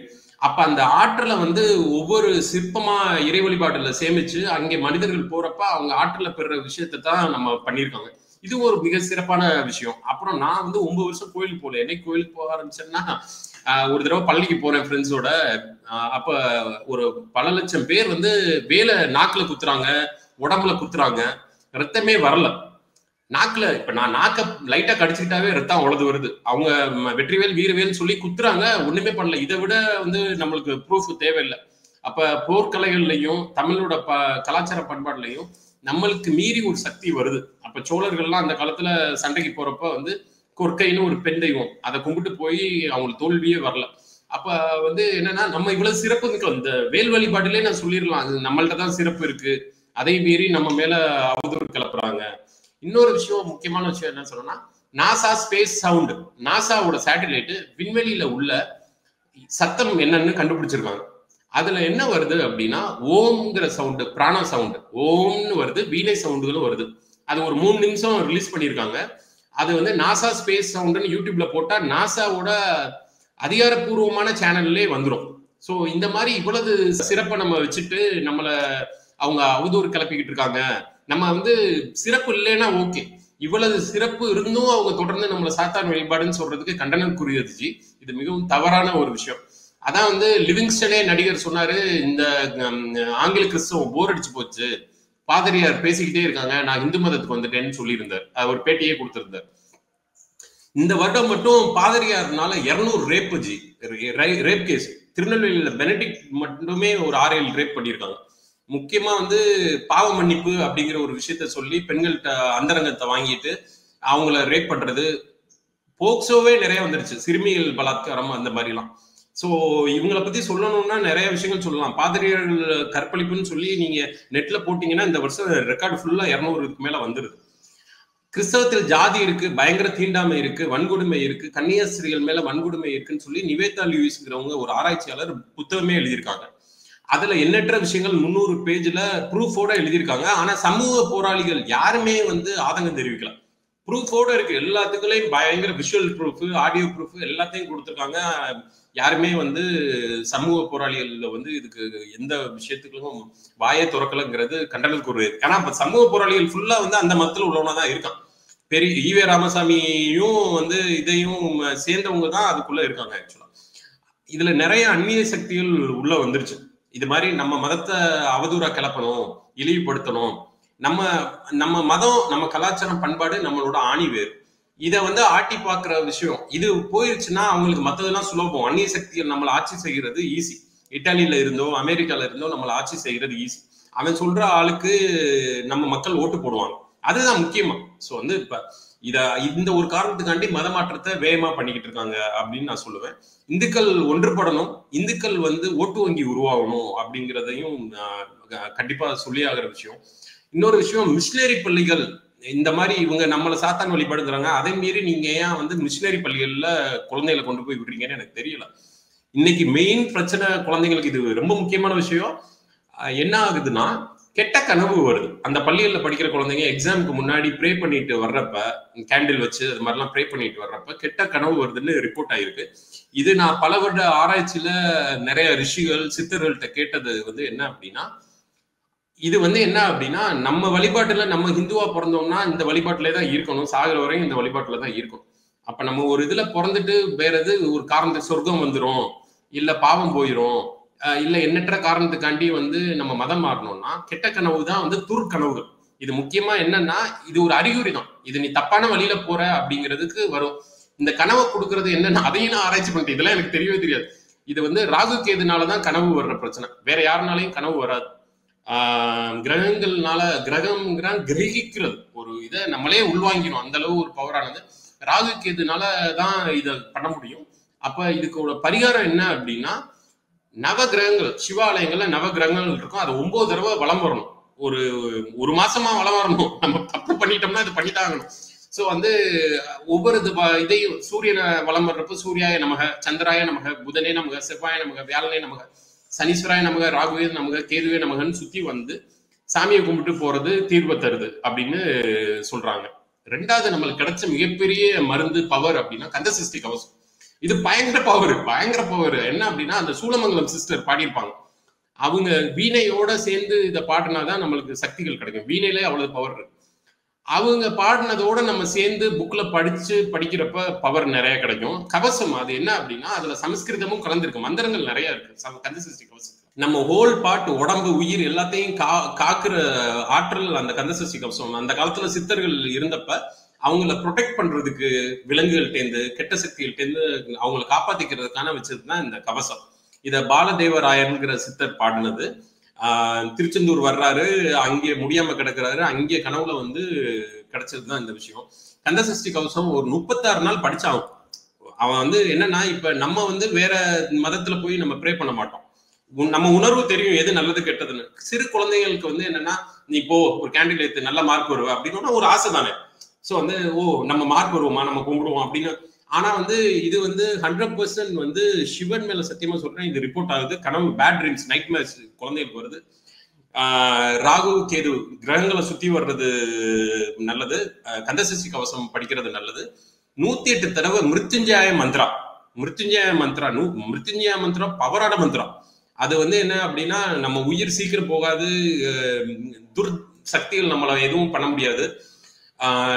அப்ப அந்த ஆற்றலை வந்து ஒவ்வொரு சிற்பமா இறை வழிபாடுல சேமிச்சு அங்கே மனிதர்கள் போறப்ப அவங்க ஆற்றலை பெறுற விஷயத்தை தான் நம்ம பண்ணியிருக்காங்க. இது ஒரு மிக சிறப்பான விஷயம். அப்புறம் நான் வந்து 9 வருஷம் கோயிலுக்கு போகல. என்னைக்கு கோயிலுக்கு போக ஆரம்பிச்சேன்னா, ஒரு தடவை பழனிக்கு போறேன் ஃப்ரெண்ட்ஸோட. அப்ப ஒரு பல லட்சம் பேர் வந்து வேலை நாக்குல குத்துறாங்க, உடம்புல குத்துறாங்க, ரத்தமே வரல நாக்குல. இப்ப நான் நாக்க லைட்டா கடிச்சுக்கிட்டாவே ரத்தம் அவ்வளவு வருது. அவங்க வெற்றிவேல் வீரவேல் சொல்லி குத்துறாங்க, ஒண்ணுமே பண்ணல. இதை விட வந்து நம்மளுக்கு ப்ரூஃப் தேவையில்லை. அப்ப போர்க்கலைகள்லையும் தமிழோட கலாச்சார பண்பாடுலையும் நம்மளுக்கு மீறி ஒரு சக்தி வருது. அப்ப சோழர்கள்லாம் அந்த காலத்துல சண்டைக்கு போறப்ப வந்து கொற்கைன்னு ஒரு பெண் தெய்வம், அதை கும்பிட்டு போய் அவங்களுக்கு தோல்வியே வரல. அப்ப வந்து என்னன்னா நம்ம இவ்வளவு சிறப்பு இருக்கலாம். இந்த வேல் வழிபாடுலயே நான் சொல்லிடலாம், அது நம்மள்ட்ட தான் சிறப்பு இருக்கு, அதை மீறி நம்ம மேல அவதூறு கிளப்புறாங்க. இன்னொரு விஷயம், முக்கியமான விஷயம் என்ன சொல்லணும்னா, நாசா ஸ்பேஸ் சவுண்ட், நாசாவோட சேட்டலைட் விண்வெளியில உள்ள சத்தம் என்னன்னு கண்டுபிடிச்சிருக்காங்க. அதுல என்ன வருது அப்படின்னா ஓம்ங்கிற சவுண்டு, பிராண சவுண்டு, ஓம்னு வருது, வீணை சவுண்டுகளும் வருது. அது ஒரு 3 நிமிஷம் ரிலீஸ் பண்ணியிருக்காங்க. அது வந்து நாசா ஸ்பேஸ் சவுண்டுன்னு யூடியூப்ல போட்டா நாசாவோட அதிகாரப்பூர்வமான சேனல்லே வந்துடும். ஸோ இந்த மாதிரி இவ்வளவு சிறப்பை நம்ம வச்சுட்டு நம்மளை அவங்க அவதூறு கிளப்பிக்கிட்டு இருக்காங்க. நம்ம வந்து சிறப்பு இல்லைன்னா ஓகே, இவ்வளவு சிறப்பு இருந்தும் அவங்க தொடர்ந்து நம்மளை சாத்தான் வழிபாடுன்னு சொல்றதுக்கு கண்டனக்குரியது ஜி. இது மிகவும் தவறான ஒரு விஷயம். அதான் வந்து லிவிங்ஸ்டனே நடிகர் சொன்னாரு, இந்த ஆங்கில கிறிஸ்தவம் போர் அடிச்சு போச்சு, பாதிரியார் பேசிக்கிட்டே இருக்காங்க, நான் இந்து மதத்துக்கு வந்துட்டேன்னு சொல்லியிருந்தார். ஒரு பேட்டியே கொடுத்திருந்தார். இந்த வருடம் மட்டும் பாதிரியார்னால 200 ரேப் ஜி, ரேப் கேஸ். திருநெல்வேலியில பெனடிக்ட் மட்டுமே ஒரு 6-7 ரேப் பண்ணியிருக்காங்க. முக்கியமா வந்து பாவ மன்னிப்பு அப்படிங்கிற ஒரு விஷயத்த சொல்லி பெண்கள்கிட்ட அந்தரங்கத்தை வாங்கிட்டு அவங்கள ரேப் பண்றது, போக்சோவே நிறைய வந்துருச்சு, சிறுமிகள் பலாத்காரம் அந்த மாதிரிலாம். ஸோ இவங்களை பத்தி சொல்லணும்னா நிறைய விஷயங்கள் சொல்லலாம். பாதிரியார்கள் கற்பழிப்புன்னு சொல்லி நீங்க நெட்ல போட்டீங்கன்னா இந்த வருஷம் ரெக்கார்டு ஃபுல்லா 200க்கு மேல வந்துருது. கிறிஸ்தவத்தில் ஜாதி இருக்கு, பயங்கர தீண்டாமை இருக்கு, வன்கொடுமை இருக்கு, கன்னியாஸ்திரிகள் மேல வன்கொடுமை இருக்குன்னு சொல்லி நிவேதா லூயிஸ்ங்கிறவங்க ஒரு ஆராய்ச்சியாளர் புத்தகமே எழுதியிருக்காங்க. அதுல எண்ணற்ற விஷயங்கள் 300 பேஜ்ல ப்ரூஃபோட எழுதியிருக்காங்க. ஆனா சமூக போராளிகள் யாருமே வந்து ஆதங்கம் தெரிவிக்கல. ப்ரூஃபோட இருக்கு, எல்லாத்துக்குள்ளேயும் பயங்கர விஷுவல் ப்ரூஃப், ஆடியோ ப்ரூஃப் எல்லாத்தையும் கொடுத்துருக்காங்க. யாருமே வந்து சமூக போராளிகள் வந்து இதுக்கு எந்த விஷயத்துக்கும் வாயை துறக்கலங்கிறது கண்டனத்துக்குரிய. ஏன்னா சமூக போராளிகள் ஃபுல்லா வந்து அந்த மதத்துல உள்ளவனா தான் இருக்கான். பெரிய ஈவே ராமசாமியும் வந்து இதையும் சேர்ந்தவங்க தான் அதுக்குள்ள இருக்காங்க. ஆக்சுவலா இதுல நிறைய அந்நிய சக்திகள் உள்ள வந்துருச்சு. இது மாதிரி நம்ம மதத்தை அவதூறா கிளப்பணும், இழிவுபடுத்தணும். நம்ம மதம், நம்ம கலாச்சாரம், பண்பாடு நம்மளோட ஆணி வேறு. இதை வந்து ஆட்டி பாக்குற விஷயம் இது போயிருச்சுன்னா அவங்களுக்கு மத்ததெல்லாம் சுலபம். அந்நிய சக்திகள் நம்மளை ஆட்சி செய்கிறது ஈஸி. இட்டாலியில இருந்தோ அமெரிக்கால இருந்தோ நம்மளை ஆட்சி செய்யறது ஈஸி. அவன் சொல்ற ஆளுக்கு நம்ம மக்கள் ஓட்டு போடுவாங்க, அதுதான் முக்கியமா. ஸோ வந்து இப்ப இந்த ஒரு காரணத்துக்காண்டி மத மாற்றத்தை வேகமா பண்ணிக்கிட்டு இருக்காங்க அப்படின்னு நான் சொல்லுவேன். இந்துக்கள் ஒன்றுபடணும், இந்துக்கள் வந்து ஓட்டு வங்கி உருவாகணும் அப்படிங்கிறதையும் கண்டிப்பா சொல்லி ஆகிற விஷயம். இன்னொரு விஷயம், மிஷினரி பள்ளிகள் இந்த மாதிரி இவங்க நம்மளை சாத்தான் வழிபடுங்கிறாங்க, அதே மீறி நீங்க ஏன் வந்து மிஷினரி பள்ளிகள்ல குழந்தைகளை கொண்டு போய் விடுறீங்கன்னு எனக்கு தெரியல. இன்னைக்கு மெயின் பிரச்சனை குழந்தைங்களுக்கு, இது ரொம்ப முக்கியமான விஷயம். என்ன ஆகுதுன்னா, கெட்ட கனவு வருது. அந்த பள்ளிகளில் படிக்கிற குழந்தைங்க எக்ஸாமுக்கு முன்னாடி ப்ரே பண்ணிட்டு வர்றப்ப, கேண்டில் வச்சு அது மாதிரிலாம் ப்ரே பண்ணிட்டு வர்றப்ப கெட்ட கனவு வருதுன்னு ரிப்போர்ட் ஆயிருக்கு. இது நான் பல வருட ஆராய்ச்சியில நிறைய ரிஷிகள் சித்தர்கள்ட்ட கேட்டது வந்து என்ன அப்படின்னா, இது வந்து என்ன அப்படின்னா, நம்ம வழிபாட்டுல நம்ம ஹிந்துவா பிறந்தோம்னா இந்த வழிபாட்டுல தான் இருக்கணும், சாகிற வரையும் இந்த வழிபாட்டுல தான் இருக்கணும். அப்ப நம்ம ஒரு இதுல பிறந்துட்டு வேற எது ஒரு காரணத்துக்கு சொர்க்கம் வந்துடும், இல்ல பாவம் போயிடும், இல்ல எண்ணற்ற காரணத்துக்காண்டி வந்து நம்ம மதம் மாறணும்னா கெட்ட கனவு தான் வந்து துர்க்கனவுகள். இது முக்கியமா என்னன்னா, இது ஒரு அறிகுறி தான், இது நீ தப்பான வழியில போற அப்படிங்கிறதுக்கு வரும். இந்த கனவை கொடுக்கறது என்னன்னா, அதையும் நான் ஆராய்ச்சி பண்ணிட்டேன், இதெல்லாம் எனக்கு தெரியவே தெரியாது. இது வந்து ராகு கேதுனாலதான் கனவு வர்ற பிரச்சனை, வேற யாருனாலையும் கனவு வராது. கிரகங்கள்னால, கிரகிக்கிறது ஒரு இதை நம்மளே உள்வாங்கிடும், அந்த அளவு ஒரு பவரானது. ராகு கேதுனால தான் இதை பண்ண முடியும். அப்ப இதுக்கு பரிகாரம் என்ன அப்படின்னா, நவ கிரகங்கள், சிவாலயங்கள்ல நவ கிரகங்கள் இருக்கும், அது 9 தடவை வலம் வரணும். ஒரு மாசமா வலம் வரணும். நம்ம தப்பு பண்ணிட்டோம்னா இது பண்ணிதான் ஆகணும். சோ வந்து ஒவ்வொரு இதையும் சூரியனை வலம் வர்றப்ப சூர்யாய நமக, சந்திராய நமக, புதனே நமக, செவ்வாய நமக, வியாழனே நமக, சனீஸ்வராய நமக, ராகுவே நமக, கேதுவே நமகன்னு சுத்தி வந்து சாமியை கும்பிட்டு போறது தீர்வை தருது அப்படின்னு சொல்றாங்க. ரெண்டாவது நம்மளுக்கு கிடைச்ச மிகப்பெரிய மருந்து பவர் அப்படின்னா கந்தசஷ்டி கவசம். இது பயங்கர பவர். என்ன அப்படின்னா, அந்த சூலமங்கலம் சிஸ்டர் பாடியிருப்பாங்க, அவங்க வீணையோட சேர்ந்து இதை பாடினாதான் நம்மளுக்கு சக்திகள் கிடைக்கும். வீணையிலே அவ்வளவு பவர் இருக்கு. அவங்க பாடினதோட நம்ம சேர்ந்து புக்ல படிக்கிறப்ப பவர் நிறைய கிடைக்கும். கவசம் அது என்ன அப்படின்னா, அதுல சமஸ்கிருதமும் கலந்துருக்கு, மந்திரங்கள் நிறைய இருக்கு கந்தசஷ்டி கவசம். நம்ம ஹோல் பார்ட், உடம்பு உயிர் எல்லாத்தையும் காக்குற ஆற்றல் அந்த கந்தசஷ்டி கவசம். அந்த காலத்துல சித்தர்கள் இருந்தப்ப அவங்கள ப்ரொடெக்ட் பண்றதுக்கு விலங்குகள்டேந்து, கெட்ட சக்திகள்டேந்து அவங்களை காப்பாத்திக்கிறதுக்கான வச்சதுதான் இந்த கவசம். இத பாலதேவராயர்ங்கிற சித்தர் பாடினது. திருச்செந்தூர் வர்றாரு, அங்கே முடியாம கிடக்குறாரு, அங்கே கனவுல வந்து கிடைச்சதுதான் இந்த விஷயம். கந்தசஷ்டி கவசம் ஒரு 36 நாள் படிச்சான். அவன் வந்து என்னன்னா, இப்ப நம்ம வந்து வேற மதத்துல போய் நம்ம ப்ரே பண்ண மாட்டோம், நம்ம உணர்வு தெரியும் எது நல்லது கெட்டதுன்னு. சிறு குழந்தைகளுக்கு வந்து என்னன்னா, நீ போ ஒரு கேண்டில் ஏத்து நல்ல மார்க் வருவ அப்படின்னு ஒரு ஆசை தானே. சோ வந்து நம்ம மார்க் வருவோமா, நம்ம கும்பிடுவோம் அப்படின்னு. ஆனா வந்து இது வந்து 100% வந்து சிவன் மேல சத்தியமா சொல்றேன், இது ரிப்போர்ட் ஆகுது. கனவு, பேட் ட்ரீம்ஸ், நைட் மேர்ஸ் குழந்தைகளுக்கு வருது. ராகு கேது கிரகங்களை சுத்தி வர்றது நல்லது, கந்தசஷ்டி கவசம் படிக்கிறது நல்லது. 108 தடவை மிருத்யுஞ்சய மந்திரா பவரான மந்திரம். அது வந்து என்ன அப்படின்னா, நம்ம உயிர் சீக்கிரம் போகாது, துர் சக்திகள் நம்மள எதுவும் பண்ண முடியாது.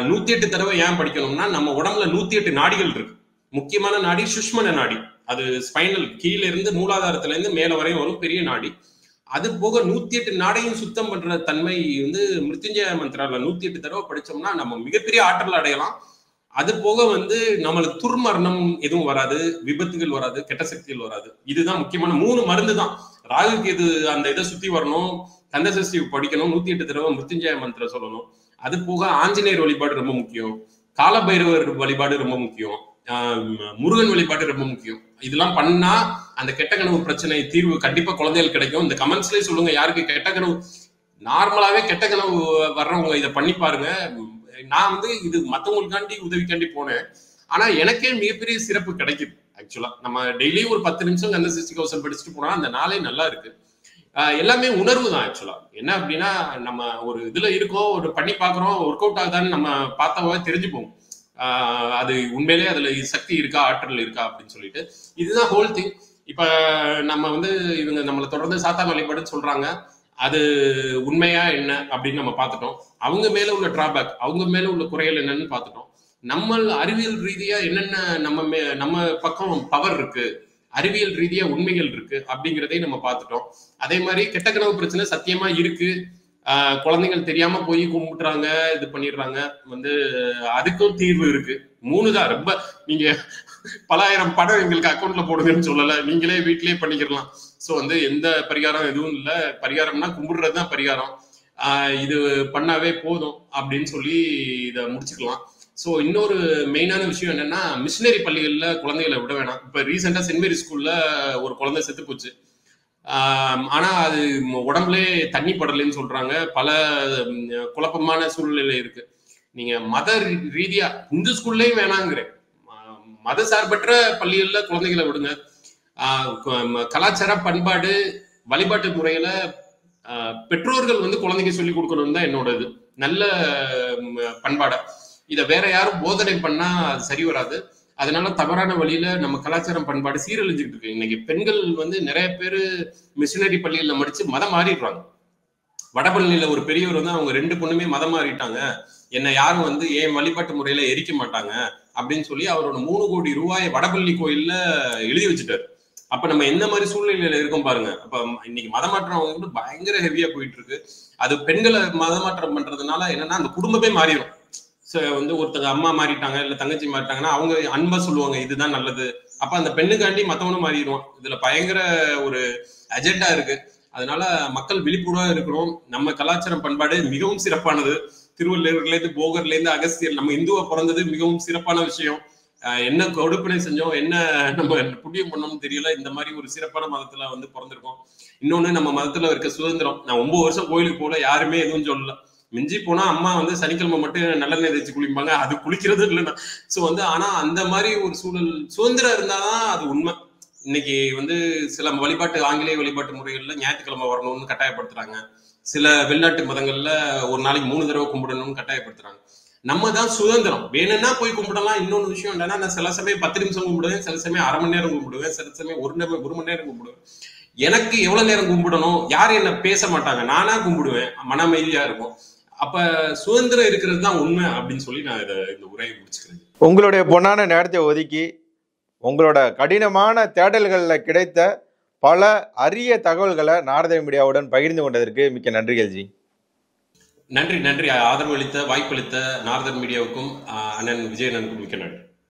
108 தடவை ஏன் படிக்கணும்னா, நம்ம உடம்புல 108 நாடிகள் இருக்கு. முக்கியமான நாடி சுஷ்மன நாடி, அது ஸ்பைனல் கீழே இருந்து மூலாதாரத்துல இருந்து மேல வரையும் வரும் பெரிய நாடி. அது போக 108 நாடையும் சுத்தம் பண்ற தன்மை வந்து மிருத்யுஞ்சய மந்திரால 108 தடவை படிச்சோம்னா நம்ம மிகப்பெரிய ஆற்றல் அடையலாம். அது போக வந்து நம்மளுக்கு துர்மரணம் எதுவும் வராது, விபத்துகள் வராது, கெட்ட சக்திகள் வராது. இதுதான் முக்கியமான 3 மருந்து தான். ராகுக்கு இது அந்த இதை சுத்தி வரணும், கந்தசஷ்டி படிக்கணும், 108 தடவை மிருத்யுஞ்சய மந்திரம் சொல்லணும். அது போக ஆஞ்சநேயர் வழிபாடு ரொம்ப முக்கியம், காலபைரவர் வழிபாடு ரொம்ப முக்கியம், முருகன் வழிபாடு ரொம்ப முக்கியம். இதெல்லாம் பண்ணா அந்த கெட்ட கனவு பிரச்சனை தீர்வு கண்டிப்பா குழந்தைகள் கிடைக்கும். இந்த கமெண்ட்ஸ்லயே சொல்லுங்க, யாருக்கு கெட்ட கனவு, நார்மலாவே கெட்ட கனவு வர்றவங்க இதை பண்ணி பாருங்க. நான் வந்து இது மத்தவங்களுக்காண்டி உதவிக்காண்டி போனேன், ஆனா எனக்கே மிகப்பெரிய சிறப்பு கிடைக்குது. ஆக்சுவலா நம்ம டெய்லி ஒரு 10 நிமிஷம் கந்தசஷ்டி கவசம் படிச்சுட்டு போனா அந்த நாளே நல்லா இருக்கு. எல்லாமே உணர்வு தான். ஆக்சுவலா என்ன அப்படின்னா, நம்ம ஒரு இதுல இருக்கோம், ஒரு பண்ணி பாக்குறோம், ஒர்க் அவுட் ஆகுதான்னு நம்ம பார்த்தாவே தெரிஞ்சுப்போம், அது உண்மையிலேயே அதுல சக்தி இருக்கா, ஆற்றல் இருக்கா அப்படின்னு சொல்லிட்டு. இதுதான் ஹோல் திங். இப்ப நம்ம வந்து இவங்க நம்மளை தொடர்ந்து சாத்தான் வழிபாடுன்னு சொல்றாங்க, அது உண்மையா என்ன அப்படின்னு நம்ம பார்த்துட்டோம். அவங்க மேல உள்ள டிராபேக், அவங்க மேல உள்ள குறைகள் என்னன்னு பார்த்துட்டோம். நம்ம அறிவியல் ரீதியா என்னென்ன நம்ம பக்கம் பவர் இருக்கு, அறிவியல் ரீதியா உண்மைகள் இருக்கு அப்படிங்கிறதையும் நம்ம பார்த்துட்டோம். அதே மாதிரி கெட்ட கனவு பிரச்சனை சத்தியமா இருக்கு. குழந்தைகள் தெரியாம போய் கும்பிட்டுறாங்க, இது பண்ணிடுறாங்க, வந்து அதுக்கும் தீர்வு இருக்கு. 3 தான். ரொம்ப நீங்க பல ஆயிரம் படம் எங்களுக்கு அக்கௌண்ட்ல போடுங்கன்னு சொல்லல, நீங்களே வீட்லயே பண்ணிக்கலாம். ஸோ வந்து எந்த பரிகாரம் எதுவும் இல்லை, பரிகாரம்னா கும்பிடுறது தான் பரிகாரம், இது பண்ணாவே போதும் அப்படின்னு சொல்லி இதை முடிச்சுக்கலாம். ஸோ இன்னொரு மெயினான விஷயம் என்னன்னா, மிஷினரி பள்ளிகள்ல குழந்தைகளை விட வேணாம். இப்போ ரீசெண்டா சென்ட் மேரி ஸ்கூல்ல ஒரு குழந்தை செத்து போச்சு. ஆனா அது உடம்புலே தண்ணி படலைன்னு சொல்றாங்க. பல குழப்பமான சூழ்நிலை இருக்கு. நீங்க மத ரீதியா இந்து ஸ்கூல்லயும் வேணாங்கிறேன், மத சார்பற்ற பள்ளிகள்ல குழந்தைகளை விடுங்க. கலாச்சார பண்பாடு வழிபாட்டு முறையில பெற்றோர்கள் வந்து குழந்தைங்க சொல்லி கொடுக்கணும் தான் என்னோட இது. நல்ல பண்பாட இதை வேற யாரும் போதனை பண்ணா அது சரி வராது. அதனால தவறான வழியில நம்ம கலாச்சாரம் பண்பாடு சீரழிஞ்சுட்டு இருக்கு. இன்னைக்கு பெண்கள் வந்து நிறைய பேர் மிஷினரி பள்ளிகள்ல மடிச்சு மதம் மாறிடுறாங்க. வடபழனியில ஒரு பெரியவர் வந்து அவங்க 2 பொண்ணுமே மதம் மாறிட்டாங்க, என்னை யாரும் வந்து ஏன் வழிபாட்டு முறையில எரிக்க மாட்டாங்க அப்படின்னு சொல்லி அவரோட 3 கோடி ரூபாய் வடபழனி கோயில்ல எழுதி வச்சுட்டாரு. அப்ப நம்ம எந்த மாதிரி சூழ்நிலையில இருக்கோம் பாருங்க. அப்ப இன்னைக்கு மதமாற்றம் வந்து பயங்கர ஹெவியா போயிட்டு இருக்கு. அது பெண்களை மதமாற்றம் பண்றதுனால என்னன்னா அந்த குடும்பமே மாறிடும். வந்து ஒருத்தங்க அம்மா மாறிட்டாங்க இல்ல தங்கச்சி மாறிட்டாங்கன்னா அவங்க அன்பா சொல்லுவாங்க இதுதான் நல்லது. அப்ப அந்த பெண்ணுக்காண்டி மத்தவனும் மாறிடுவான். இதுல பயங்கர ஒரு அஜெண்டா இருக்கு. அதனால மக்கள் விழிப்புணர்வா இருக்கிறோம். நம்ம கலாச்சாரம் பண்பாடு மிகவும் சிறப்பானது. திருவள்ளுவர்ல இருந்து போகர்ல இருந்து அகஸ்தியர், நம்ம இந்துவா பிறந்தது மிகவும் சிறப்பான விஷயம். என்ன கொடுப்பினை செஞ்சோம், என்ன நம்ம புண்ணியம் பண்ணோம்னு தெரியல. இந்த மாதிரி ஒரு சிறப்பான மதத்துல வந்து பிறந்திருக்கோம். இன்னொன்னு, நம்ம மதத்துல இருக்க சுதந்திரம். நான் 9 வருஷம் கோயிலுக்கு போல, யாருமே எதுவும் சொல்லல. மிஞ்சி போனா அம்மா வந்து சனிக்கிழமை மட்டும் நல்லெண்ணெய் தேய்ச்சி குளிப்பாங்க, அது குளிக்கிறது இல்லைன்னா. ஸோ வந்து ஆனா அந்த மாதிரி ஒரு சூழல் சுதந்திரம் இருந்தாதான் அது உண்மை. இன்னைக்கு வந்து சில வழிபாட்டு ஆங்கிலேய வழிபாட்டு முறைகள்ல ஞாயிற்றுக்கிழமை வரணும்னு கட்டாயப்படுத்துறாங்க. சில வெளிநாட்டு மதங்கள்ல ஒரு நாளைக்கு 3 தடவை கும்பிடணும்னு கட்டாயப்படுத்துறாங்க. நம்ம தான் சுதந்திரம், வேணும்னா போய் கும்பிடலாம். இன்னொன்று விஷயம் என்னன்னா, நான் சில சமயம் 10 நிமிஷம் கும்பிடுவேன், சில சமயம் அரை மணி நேரம் கும்பிடுவேன், சில சமயம் 1 மணி நேரம் கும்பிடுவேன். எனக்கு எவ்வளவு நேரம் கும்பிடணும், யாரும் என்ன பேச மாட்டாங்க, நானா கும்பிடுவேன், மன அமைதியா இருக்கும். அப்ப சுதந்திரம் இருக்கிறது தான் உண்மை அப்படின்னு சொல்லி நான் இந்த உரையை முடிச்சுக்கிறேன். உங்களுடைய பொன்னான நேரத்தை ஒதுக்கி உங்களோட கடினமான தேடல்களில் கிடைத்த பல அரிய தகவல்களை நாரத மீடியாவுடன் பகிர்ந்து கொண்டதற்கு மிக்க நன்றிகள் ஜி. நன்றி. ஆதரவு அளித்த வாய்ப்பளித்த நாரதன் மீடியாவுக்கும் அண்ணன் விஜயனனுக்கும் மிக்க நன்றி.